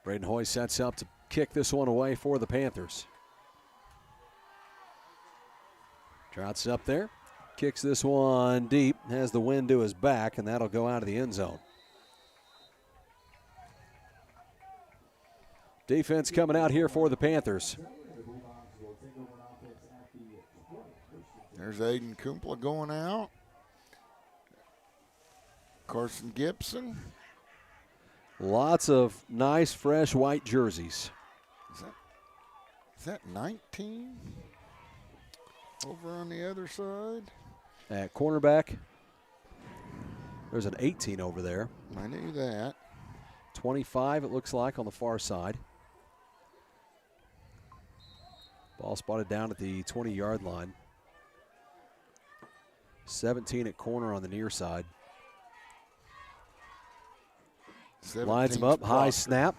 Braden Hoy sets up to kick this one away for the Panthers. Trout's up there. Kicks this one deep. Has the wind to his back, and that'll go out of the end zone. Defense coming out here for the Panthers. There's Aiden Kumpla going out. Carson Gibson. Lots of nice, fresh white jerseys. Is that 19? Over on the other side. At cornerback, there's an 18 over there. I knew that. 25, it looks like, on the far side. Ball spotted down at the 20-yard line. 17 at corner on the near side. Lines him up, high snap,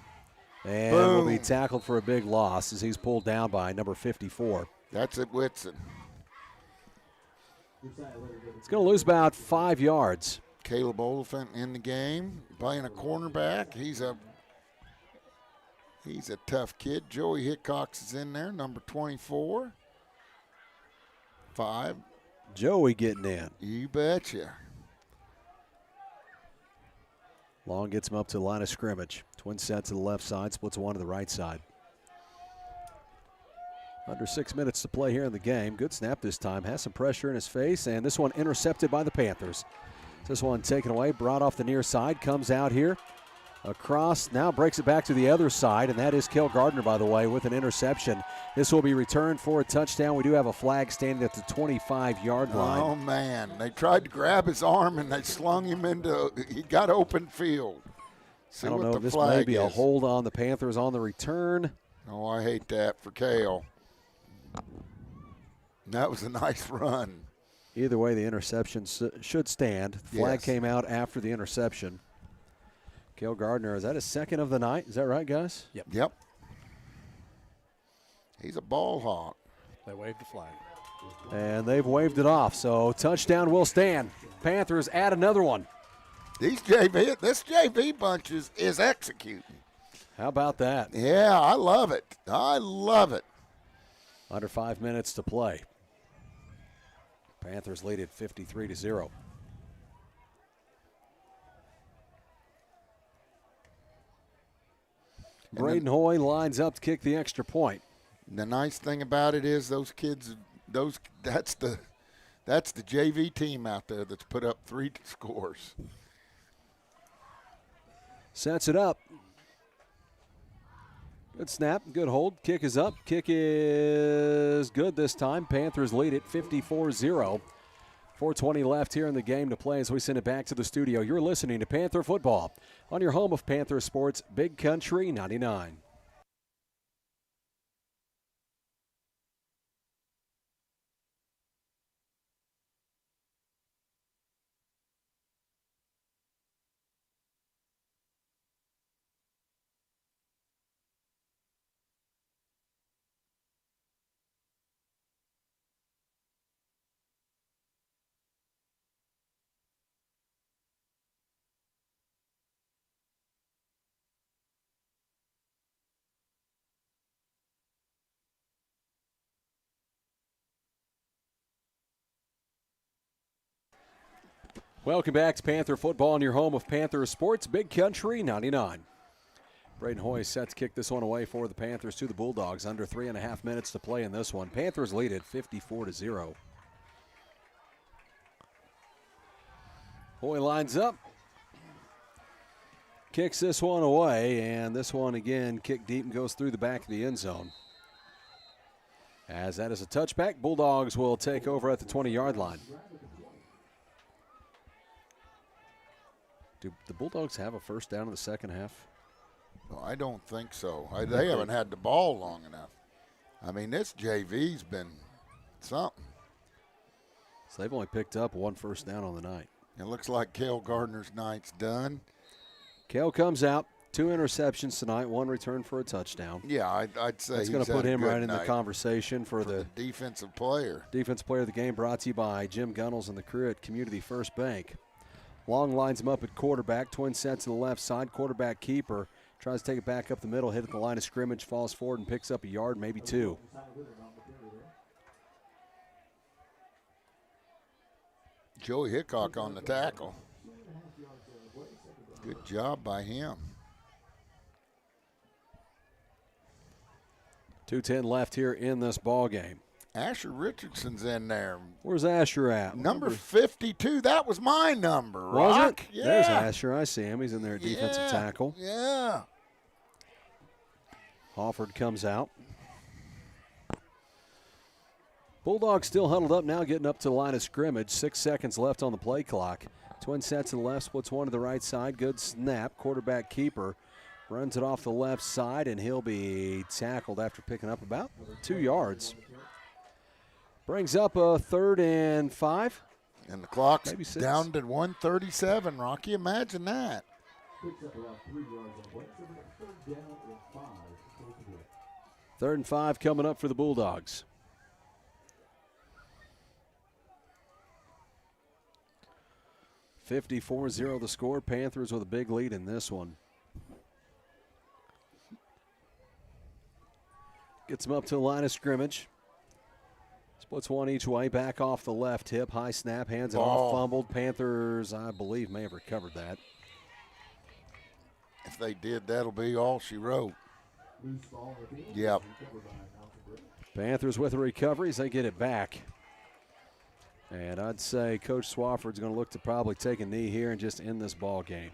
and will be tackled for a big loss as he's pulled down by number 54. That's at Whitson. It's going to lose about 5 yards. Caleb Oliphant in the game, playing a cornerback. He's a tough kid. Joey Hickox is in there, number 24. 5. Joey getting in. You betcha. Long gets him up to the line of scrimmage. Twin set to the left side, splits one to the right side. Under 6 minutes to play here in the game. Good snap this time. Has some pressure in his face, and this one intercepted by the Panthers. This one taken away, brought off the near side, comes out here. Across, now breaks it back to the other side, and that is Cale Gardner, by the way, with an interception. This will be returned for a touchdown. We do have a flag standing at the 25-yard line. Oh, man. They tried to grab his arm, and they slung him into – he got open field. See I don't what know the if this flag may be is. a hold on the Panthers on the return. Oh, I hate that for Cale. That was a nice run. Either way, the interception should stand. The flag Yes. came out after the interception. Cale Gardner, is that his second of the night? Is that right, guys? Yep. He's a ball hawk. They waved the flag. And they've waved it off, so touchdown will stand. Panthers add another one. This JV bunch is executing. How about that? Yeah, I love it. I love it. Under 5 minutes to play. Panthers lead at 53-0. Braden Hoy lines up to kick the extra point. The nice thing about it is those kids, that's the JV team out there that's put up 3 scores. Sets it up. Good snap, good hold. Kick is up. Kick is good this time. Panthers lead it 54-0. 4:20 left here in the game to play as we send it back to the studio. You're listening to Panther Football on your home of Panther Sports, Big Country 99. Welcome back to Panther Football on your home of Panther Sports, Big Country 99. Braden Hoy set to kick this one away for the Panthers to the Bulldogs. Under 3.5 minutes to play in this one. Panthers lead it 54-0. Hoy lines up. Kicks this one away, and this one again kicked deep and goes through the back of the end zone. As that is a touchback, Bulldogs will take over at the 20-yard line. Do the Bulldogs have a first down in the second half? No, I don't think so. They haven't had the ball long enough. I mean, this JV's been something. So they've only picked up 1 first down on the night. It looks like Cale Gardner's night's done. Cale comes out, 2 interceptions tonight, 1 return for a touchdown. Yeah, I'd say That's going to put him right in the conversation for the defensive player. Defensive player of the game, brought to you by Jim Gunnels and the crew at Community First Bank. Long lines him up at quarterback, twin sets to the left side, quarterback keeper. Tries to take it back up the middle, hit at the line of scrimmage, falls forward and picks up a yard, maybe 2. Joey Hickok on the tackle. Good job by him. 2:10 left here in this ball game. Asher Richardson's in there. Where's Asher at? Number 52. That was my number, Was Rock. it? Yeah. There's Asher. I see him. He's in there at defensive tackle. Yeah. Hofford comes out. Bulldogs still huddled up now, getting up to the line of scrimmage. 6 seconds left on the play clock. Twin sets to the left, splits one to the right side. Good snap. Quarterback keeper runs it off the left side, and he'll be tackled after picking up about 2 yards. Brings up a 3rd and 5. And the clock's Maybe 6. down to 1:37, Rocky. Imagine that. 3rd and 5 coming up for the Bulldogs. (54-0) the score. Panthers with a big lead in this one. Gets them up to the line of scrimmage. Splits one each way, back off the left hip, high snap, hands it off, fumbled. Panthers, I believe, may have recovered that. If they did, that'll be all she wrote. Yep. Panthers with a recovery as they get it back. And I'd say Coach Swafford's going to look to probably take a knee here and just end this ball game.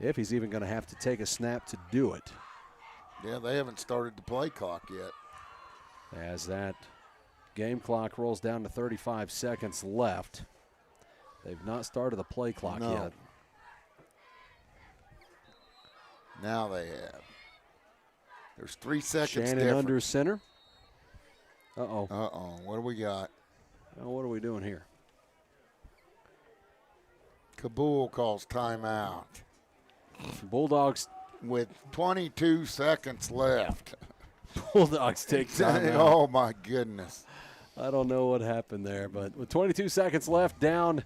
If he's even going to have to take a snap to do it. Yeah, they haven't started the play clock yet. As that game clock rolls down to 35 seconds left. They've not started the play clock yet. Now they have. There's 3 seconds Shannon difference. under center. Uh-oh. Uh-oh. What do we got? Now what are we doing here? Cabool calls timeout Bulldogs with 22 seconds left. Bulldogs take timeout. Oh, my goodness. I don't know what happened there, but with 22 seconds left, down,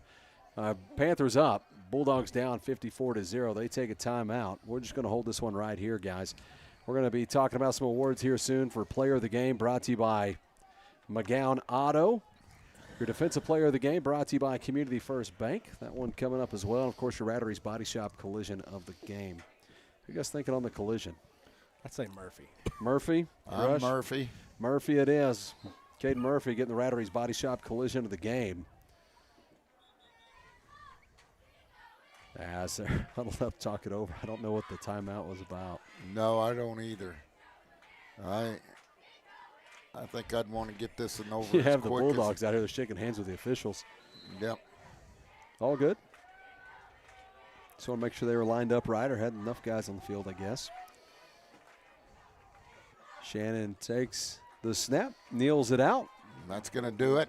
Panthers up. Bulldogs down 54-0. They take a timeout. We're just going to hold this one right here, guys. We're going to be talking about some awards here soon for Player of the Game, brought to you by McGowan Auto. Your Defensive Player of the Game, brought to you by Community First Bank. That one coming up as well. And of course, your Rattery's Body Shop Collision of the game. What are you guys thinking on the collision? I'd say Murphy. Murphy? I'm Rush? Murphy. Murphy it is. Caden Murphy getting the Rattery's Body Shop Collision of the game. As they're huddled up, talk it over. I don't know what the timeout was about. No, I don't either. I think I'd want to get this and over You as have the quick Bulldogs out here. They're shaking hands with the officials. Yep. All good. Just want to make sure they were lined up right or had enough guys on the field, I guess. Shannon takes the snap, kneels it out. That's going to do it.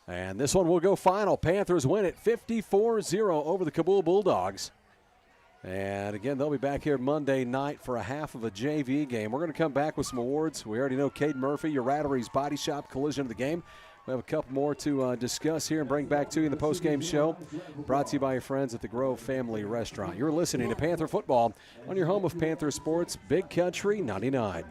And this one will go final. Panthers win it 54-0 over the Cabool Bulldogs. And again, they'll be back here Monday night for a half of a JV game. We're going to come back with some awards. We already know Caden Murphy, your Rattery's Body Shop Collision of the game. We have a couple more to discuss here and bring back to you in the postgame show. Brought to you by your friends at the Grove Family Restaurant. You're listening to Panther Football on your home of Panther Sports, Big Country 99.